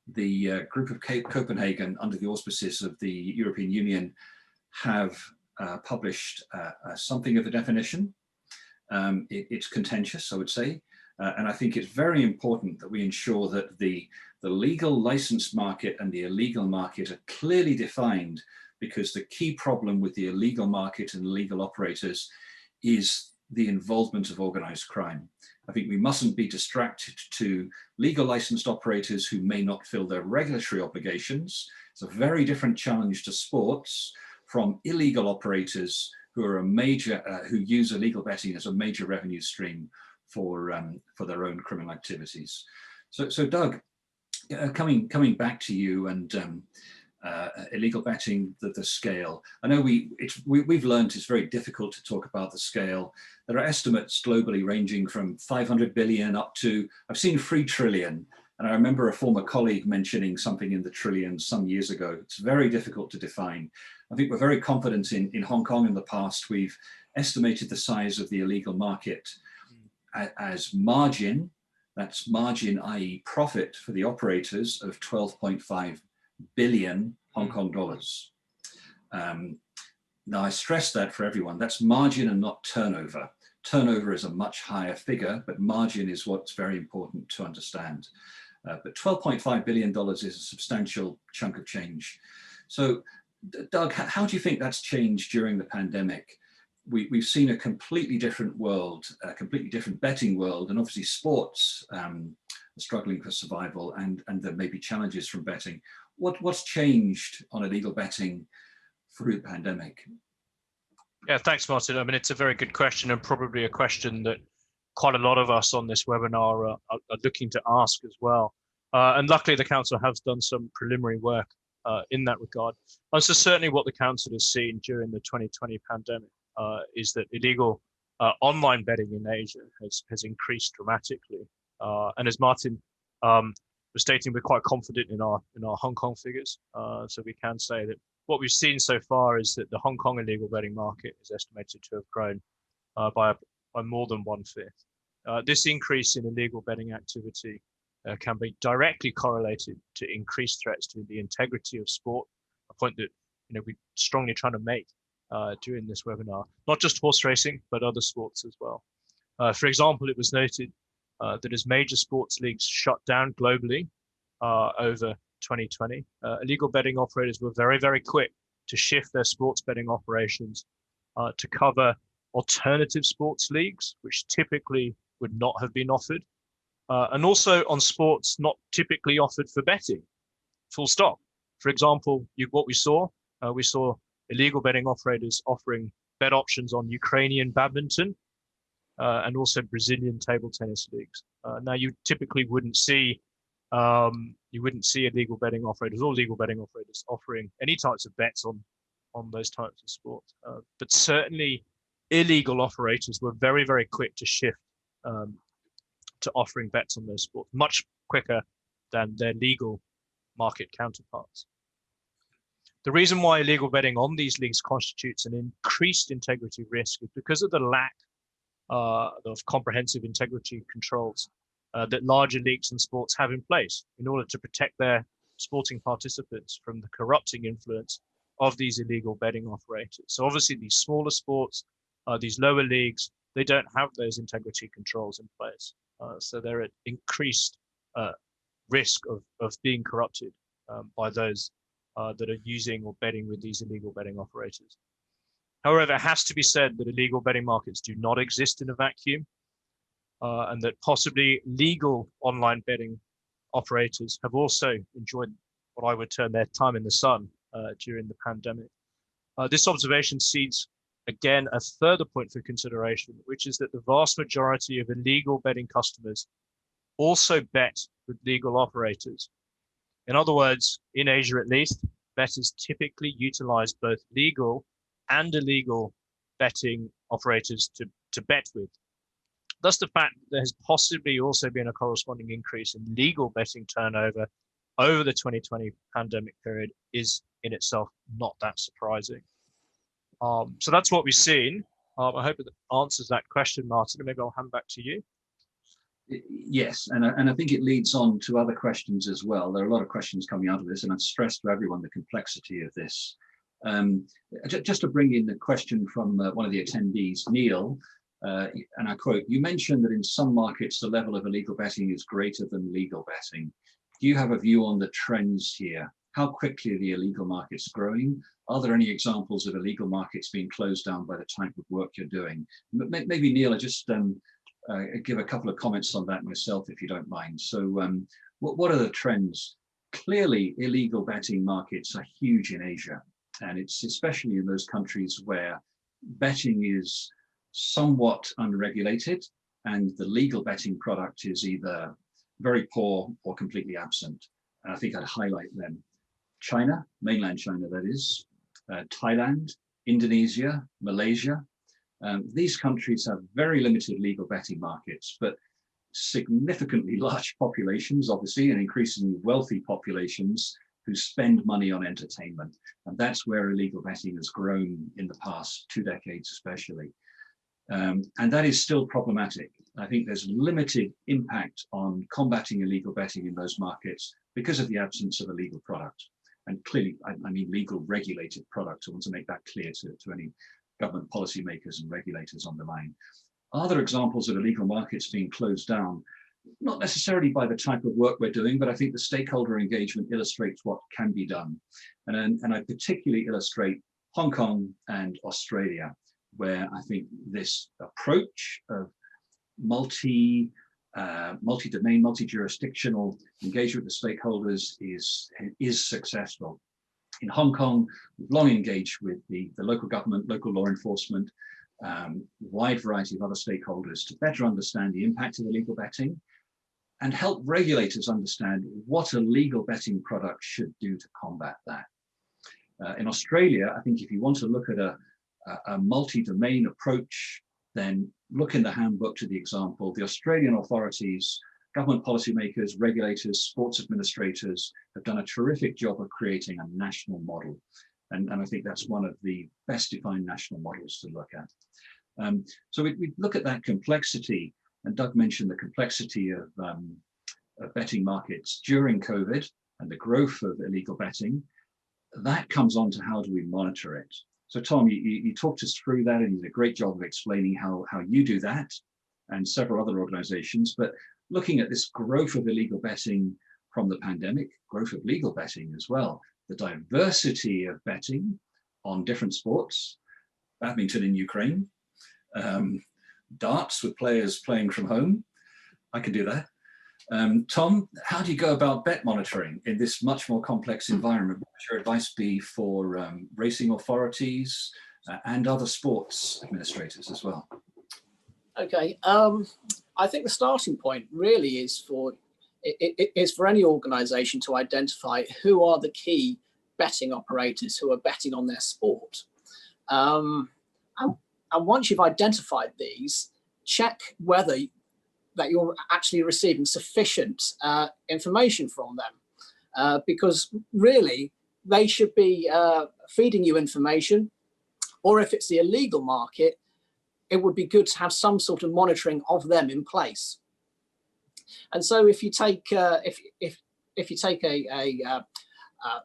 The group of Copenhagen, under the auspices of the European Union, have published something of a definition. It's contentious, I would say. And I think it's very important that we ensure that the legal licensed market and the illegal market are clearly defined, because the key problem with the illegal market and illegal operators is the involvement of organized crime. I think we mustn't be distracted to legal licensed operators who may not fill their regulatory obligations. It's a very different challenge to sports from illegal operators who are who use illegal betting as a major revenue stream for their own criminal activities. So Doug, coming back to you and illegal betting, the scale. I know we've learned it's very difficult to talk about the scale. There are estimates globally ranging from 500 billion up to, I've seen 3 trillion. And I remember a former colleague mentioning something in the trillions some years ago. It's very difficult to define. I think we're very confident in Hong Kong in the past. We've estimated the size of the illegal market as margin, that's margin, i.e. profit for the operators, of 12.5 billion Hong Kong dollars. Now I stress that for everyone, that's margin and not turnover. Turnover is a much higher figure, but margin is what's very important to understand. But $12.5 billion is a substantial chunk of change. So Doug, how do you think that's changed during the pandemic? We've seen a completely different world, a completely different betting world, and obviously sports are struggling for survival, and there may be challenges from betting. What's changed on illegal betting through the pandemic? Yeah, thanks, Martin. I mean, it's a very good question, and probably a question that quite a lot of us on this webinar are looking to ask as well. And luckily, the Council has done some preliminary work in that regard. And so certainly what the Council has seen during the 2020 pandemic is that illegal online betting in Asia has increased dramatically. And as Martin was stating, we're quite confident in our Hong Kong figures. So we can say that what we've seen so far is that the Hong Kong illegal betting market is estimated to have grown by more than 1/5. This increase in illegal betting activity can be directly correlated to increased threats to the integrity of sport, a point that we're strongly trying to make during this webinar, not just horse racing, but other sports as well. For example, it was noted that as major sports leagues shut down globally over 2020, illegal betting operators were very, very quick to shift their sports betting operations to cover alternative sports leagues, which typically would not have been offered, and also on sports not typically offered for betting, full stop. For example, what we saw illegal betting operators offering bet options on Ukrainian badminton and also Brazilian table tennis leagues. Now, you typically wouldn't see illegal betting operators or legal betting operators offering any types of bets on those types of sports. But certainly, illegal operators were very, very quick to shift to offering bets on those sports, much quicker than their legal market counterparts. The reason why illegal betting on these leagues constitutes an increased integrity risk is because of the lack of comprehensive integrity controls that larger leagues and sports have in place in order to protect their sporting participants from the corrupting influence of these illegal betting operators. So obviously these smaller sports, these lower leagues, they don't have those integrity controls in place. So they're at increased risk of being corrupted by those that are using or betting with these illegal betting operators. However, it has to be said that illegal betting markets do not exist in a vacuum, and that possibly legal online betting operators have also enjoyed what I would term their time in the sun during the pandemic. This observation seeds, again, a further point for consideration, which is that the vast majority of illegal betting customers also bet with legal operators. In other words, in Asia at least, bettors typically utilize both legal and illegal betting operators to bet with. Thus, the fact that there has possibly also been a corresponding increase in legal betting turnover over the 2020 pandemic period is in itself not that surprising. So that's what we've seen. I hope it answers that question, Martin, and maybe I'll hand back to you. Yes, and I think it leads on to other questions as well. There are a lot of questions coming out of this, and I've stressed to everyone the complexity of this. Just to bring in the question from one of the attendees, Neil, and I quote, "You mentioned that in some markets the level of illegal betting is greater than legal betting. Do you have a view on the trends here? How quickly are the illegal markets growing? Are there any examples of illegal markets being closed down by the type of work you're doing?" Maybe Neil, I just give a couple of comments on that myself, if you don't mind. So what are the trends? Clearly, illegal betting markets are huge in Asia, and it's especially in those countries where betting is somewhat unregulated and the legal betting product is either very poor or completely absent. And I think I'd highlight them. China, mainland China that is, Thailand, Indonesia, Malaysia. These countries have very limited legal betting markets, but significantly large populations, obviously, and increasingly wealthy populations who spend money on entertainment. And that's where illegal betting has grown in the past 2 decades, especially. And that is still problematic. I think there's limited impact on combating illegal betting in those markets because of the absence of a legal product. And clearly, I mean legal regulated product. I want to make that clear to any government policymakers and regulators on the line. Are there examples of illegal markets being closed down? Not necessarily by the type of work we're doing, but I think the stakeholder engagement illustrates what can be done. And I particularly illustrate Hong Kong and Australia, where I think this approach of multi-domain, multi-jurisdictional engagement with stakeholders is successful. In Hong Kong, we've long engaged with the local government, local law enforcement, wide variety of other stakeholders to better understand the impact of illegal betting and help regulators understand what a legal betting product should do to combat that. In Australia, I think if you want to look at a multi-domain approach, then look in the handbook to the example. The Australian authorities, government policymakers, regulators, sports administrators have done a terrific job of creating a national model. And I think that's one of the best defined national models to look at. So we look at that complexity, and Doug mentioned the complexity of betting markets during COVID and the growth of illegal betting. That comes on to how do we monitor it. So Tom, you talked us through that, and you did a great job of explaining how you do that and several other organizations. But looking at this growth of illegal betting from the pandemic, growth of legal betting as well, the diversity of betting on different sports, badminton in Ukraine, darts with players playing from home. I can do that. Tom, how do you go about bet monitoring in this much more complex environment? What would your advice be for racing authorities and other sports administrators as well? Okay, I think the starting point really is for any organisation to identify who are the key betting operators who are betting on their sport. And once you've identified these, check whether that you're actually receiving sufficient information from them, because really they should be feeding you information, or if it's the illegal market, it would be good to have some sort of monitoring of them in place. And so if you take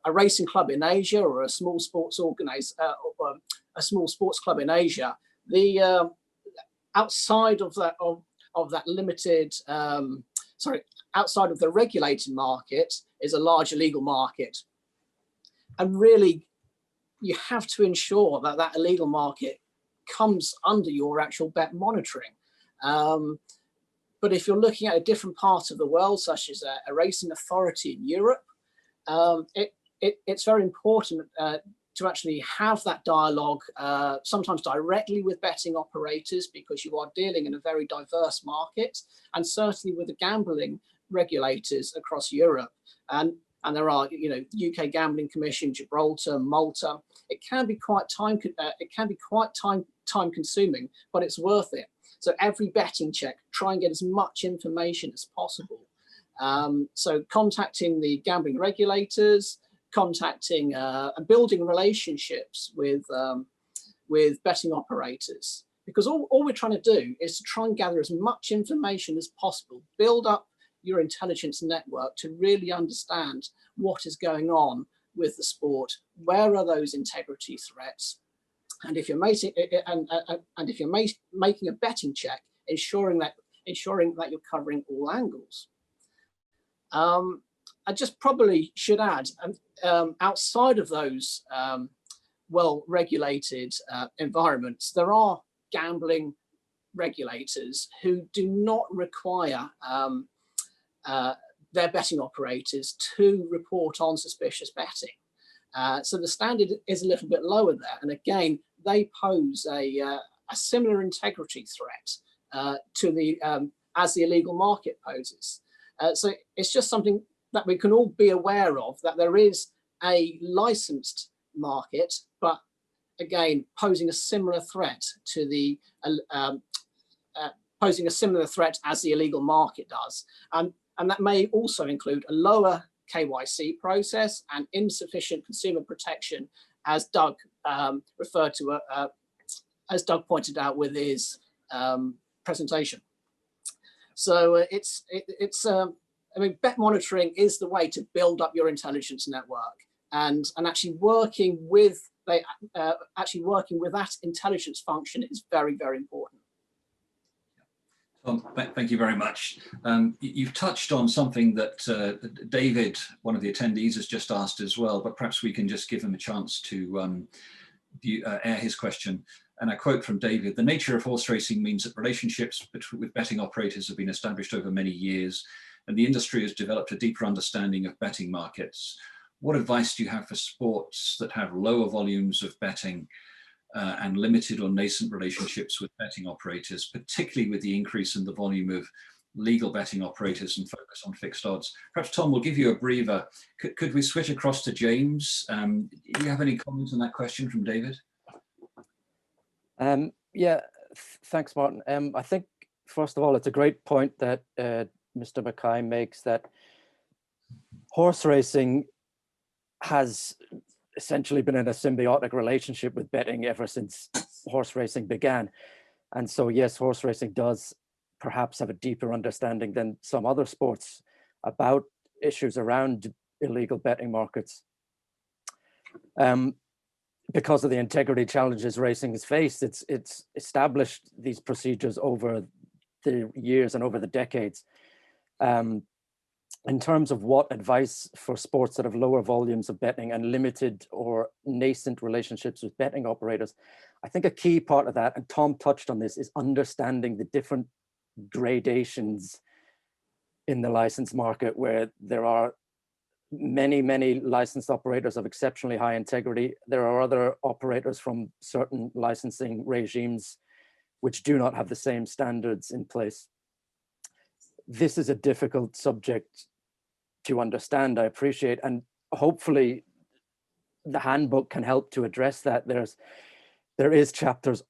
a racing club in Asia or a small sports a small sports club in Asia, the outside of that limited, outside of the regulated market is a large illegal market, and really you have to ensure that that illegal market comes under your actual bet monitoring. But if you're looking at a different part of the world, such as a racing authority in Europe, it's very important to actually have that dialogue, sometimes directly with betting operators, because you are dealing in a very diverse market, and certainly with the gambling regulators across Europe. And there are, UK Gambling Commission, Gibraltar, Malta. It can be quite time consuming, but it's worth it. So every betting check, try and get as much information as possible. So contacting the gambling regulators, contacting and building relationships with betting operators, because all we're trying to do is to try and gather as much information as possible, build up your intelligence network to really understand what is going on with the sport, where are those integrity threats, and if you're making making a betting check, ensuring that you're covering all angles. I just probably should add, outside of those well-regulated environments, there are gambling regulators who do not require their betting operators to report on suspicious betting. So the standard is a little bit lower there. And again, they pose a similar integrity threat to as the illegal market poses. So it's just something that we can all be aware of, that there is a licensed market, but again, posing a similar threat to the posing a similar threat as the illegal market does. And that may also include a lower KYC process and insufficient consumer protection, as Doug referred to, as Doug pointed out with his presentation. So I mean, bet monitoring is the way to build up your intelligence network, and actually working with that intelligence function is very, very important. Tom, thank you very much. You've touched on something that David, one of the attendees, has just asked as well, but perhaps we can just give him a chance to air his question. And I quote from David: "The nature of horse racing means that relationships with betting operators have been established over many years, and the industry has developed a deeper understanding of betting markets. What advice do you have for sports that have lower volumes of betting and limited or nascent relationships with betting operators, particularly with the increase in the volume of legal betting operators and focus on fixed odds?" Perhaps, Tom, we'll give you a breather. Could we switch across to James? Do you have any comments on that question from David? Yeah, thanks, Martin. I think, first of all, it's a great point that Mr. Mackay makes, that horse racing has essentially been in a symbiotic relationship with betting ever since horse racing began. And so, yes, horse racing does perhaps have a deeper understanding than some other sports about issues around illegal betting markets. Because of the integrity challenges racing has faced, it's established these procedures over the years and over the decades. In terms of what advice for sports that have lower volumes of betting and limited or nascent relationships with betting operators, I think a key part of that, and Tom touched on this, is understanding the different gradations in the license market, where there are many licensed operators of exceptionally high integrity. There are other operators from certain licensing regimes which do not have the same standards in place. This is a difficult subject to understand, I appreciate, and hopefully the handbook can help to address that. There is chapters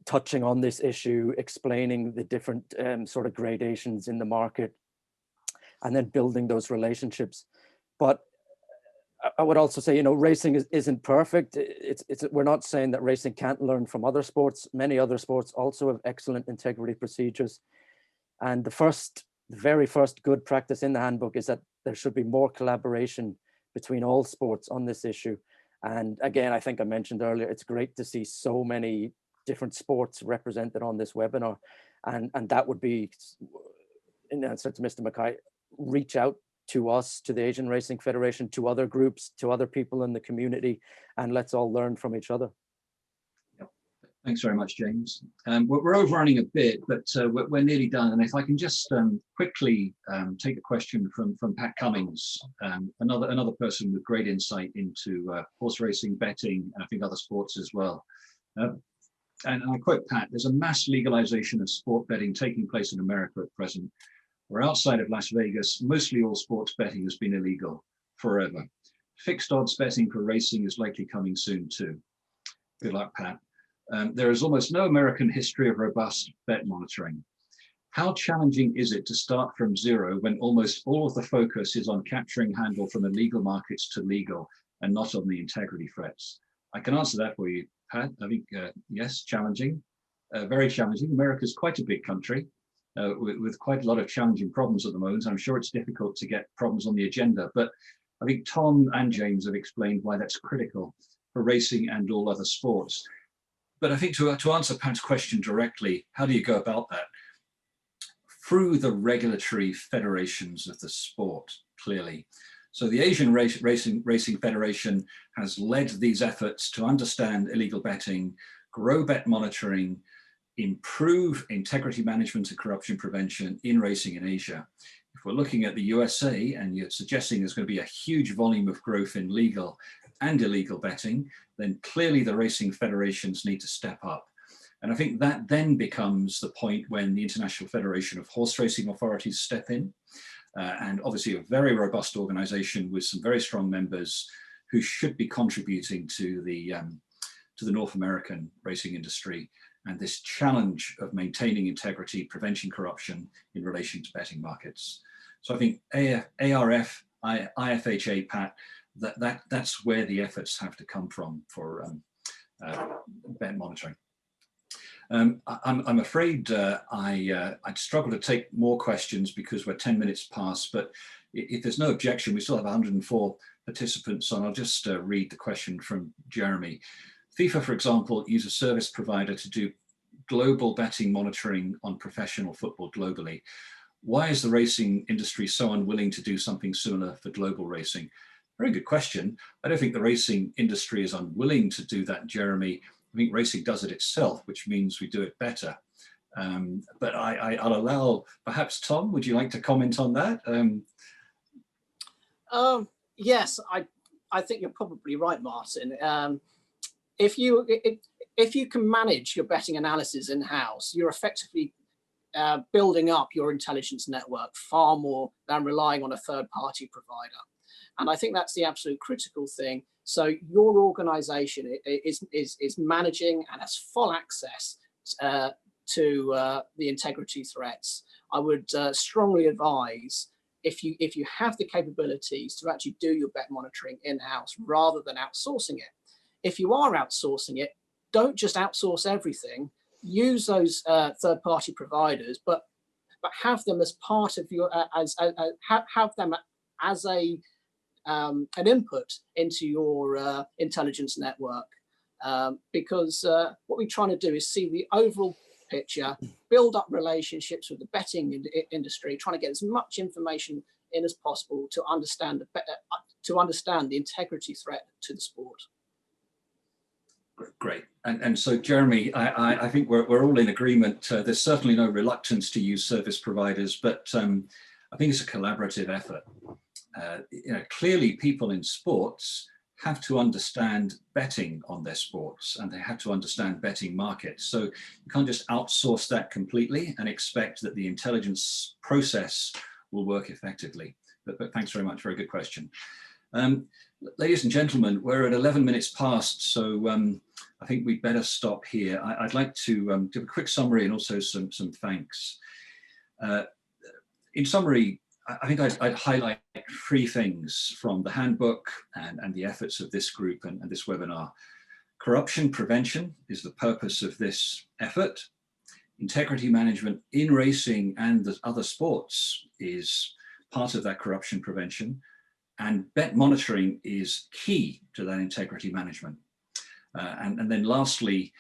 touching on this issue, explaining the different sort of gradations in the market, and then building those relationships. But I would also say, racing isn't perfect. We're not saying that racing can't learn from other sports. Many other sports also have excellent integrity procedures. And the very first good practice in the handbook is that there should be more collaboration between all sports on this issue. And again, I think I mentioned earlier, it's great to see so many different sports represented on this webinar. And that would be, in answer to Mr. Mackay, reach out to us, to the Asian Racing Federation, to other groups, to other people in the community, and let's all learn from each other. Thanks very much, James. We're overrunning a bit, but we're nearly done. And if I can just quickly take a question from Pat Cummings, another person with great insight into horse racing, betting, and I think other sports as well. And I quote Pat, "There's a mass legalization of sport betting taking place in America at present, where outside of Las Vegas, mostly all sports betting has been illegal forever. Fixed odds betting for racing is likely coming soon too." Good luck, Pat. There is almost no American history of robust bet monitoring. How challenging is it to start from zero when almost all of the focus is on capturing handle from illegal markets to legal and not on the integrity threats? I can answer that for you, Pat. I think, yes, challenging, very challenging. America's quite a big country with quite a lot of challenging problems at the moment. I'm sure it's difficult to get problems on the agenda, but I think Tom and James have explained why that's critical for racing and all other sports. But I think to answer Pat's question directly, how do you go about that? Through the regulatory federations of the sport, clearly. So the Asian Racing Federation has led these efforts to understand illegal betting, grow bet monitoring, improve integrity management and corruption prevention in racing in Asia. If we're looking at the USA and you're suggesting there's going to be a huge volume of growth in legal and illegal betting, then clearly the racing federations need to step up. And I think that then becomes the point when the International Federation of Horse Racing Authorities step in. And obviously a very robust organization with some very strong members who should be contributing to the North American racing industry and this challenge of maintaining integrity, preventing corruption in relation to betting markets. So I think ARF, IFHA, Pat, that's where the efforts have to come from for bet monitoring. I'm afraid I'd struggle to take more questions because we're 10 minutes past, but if there's no objection, we still have 104 participants, and I'll just read the question from Jeremy. FIFA, for example, use a service provider to do global betting monitoring on professional football globally. Why is the racing industry so unwilling to do something similar for global racing? Very good question. I don't think the racing industry is unwilling to do that, Jeremy. I think racing does it itself, which means we do it better. But I'll allow, perhaps Tom, would you like to comment on that? Yes, I think you're probably right, Martin. If you can manage your betting analysis in-house, you're effectively building up your intelligence network far more than relying on a third-party provider. And I think that's the absolute critical thing. So your organization is managing and has full access to the integrity threats. I would strongly advise, if you have the capabilities, to actually do your bet monitoring in-house rather than outsourcing it. If you are outsourcing it, don't just outsource everything. Use those third-party providers, but have them as part of your have them as an input into your intelligence network, because what we're trying to do is see the overall picture, build up relationships with the betting industry, trying to get as much information in as possible to understand the integrity threat to the sport. Great. And so, Jeremy, I think we're all in agreement. There's certainly no reluctance to use service providers, but I think it's a collaborative effort. Clearly, people in sports have to understand betting on their sports, and they have to understand betting markets. So you can't just outsource that completely and expect that the intelligence process will work effectively. But thanks very much. Very good question. Ladies and gentlemen, we're at 11 minutes past, so I think we'd better stop here. I'd like to give a quick summary and also some thanks. In summary, I think I'd highlight three things from the handbook and the efforts of this group and this webinar. Corruption prevention is the purpose of this effort. Integrity management in racing and the other sports is part of that corruption prevention. And bet monitoring is key to that integrity management. And then lastly,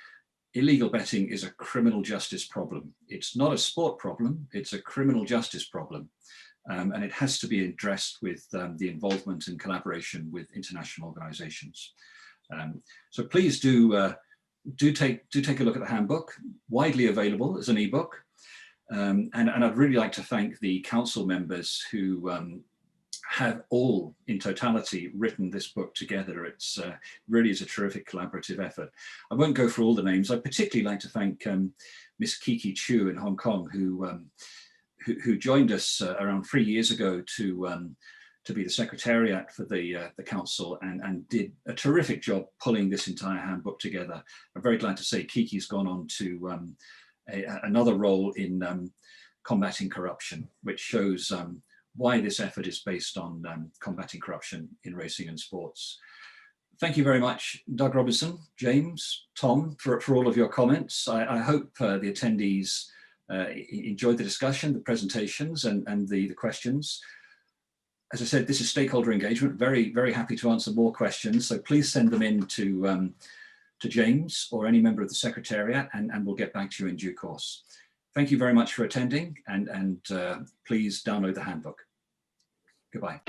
illegal betting is a criminal justice problem. It's not a sport problem, it's a criminal justice problem. And it has to be addressed with the involvement and collaboration with international organizations. So please do take a look at the handbook, widely available as an ebook. And I'd really like to thank the council members who have all in totality written this book together. It's really is a terrific collaborative effort. I won't go through all the names. I'd particularly like to thank Miss Kiki Chu in Hong Kong, who joined us around 3 years ago to be the secretariat for the council and did a terrific job pulling this entire handbook together. I'm very glad to say Kiki's gone on to another role in combating corruption, which shows why this effort is based on combating corruption in racing and sports. Thank you very much, Doug Robinson, James, Tom, for all of your comments. I hope the attendees enjoyed the discussion, the presentations, and the questions. As I said, this is stakeholder engagement. Very, very happy to answer more questions. So please send them in to James or any member of the Secretariat, and we'll get back to you in due course. Thank you very much for attending, and please download the handbook. Goodbye.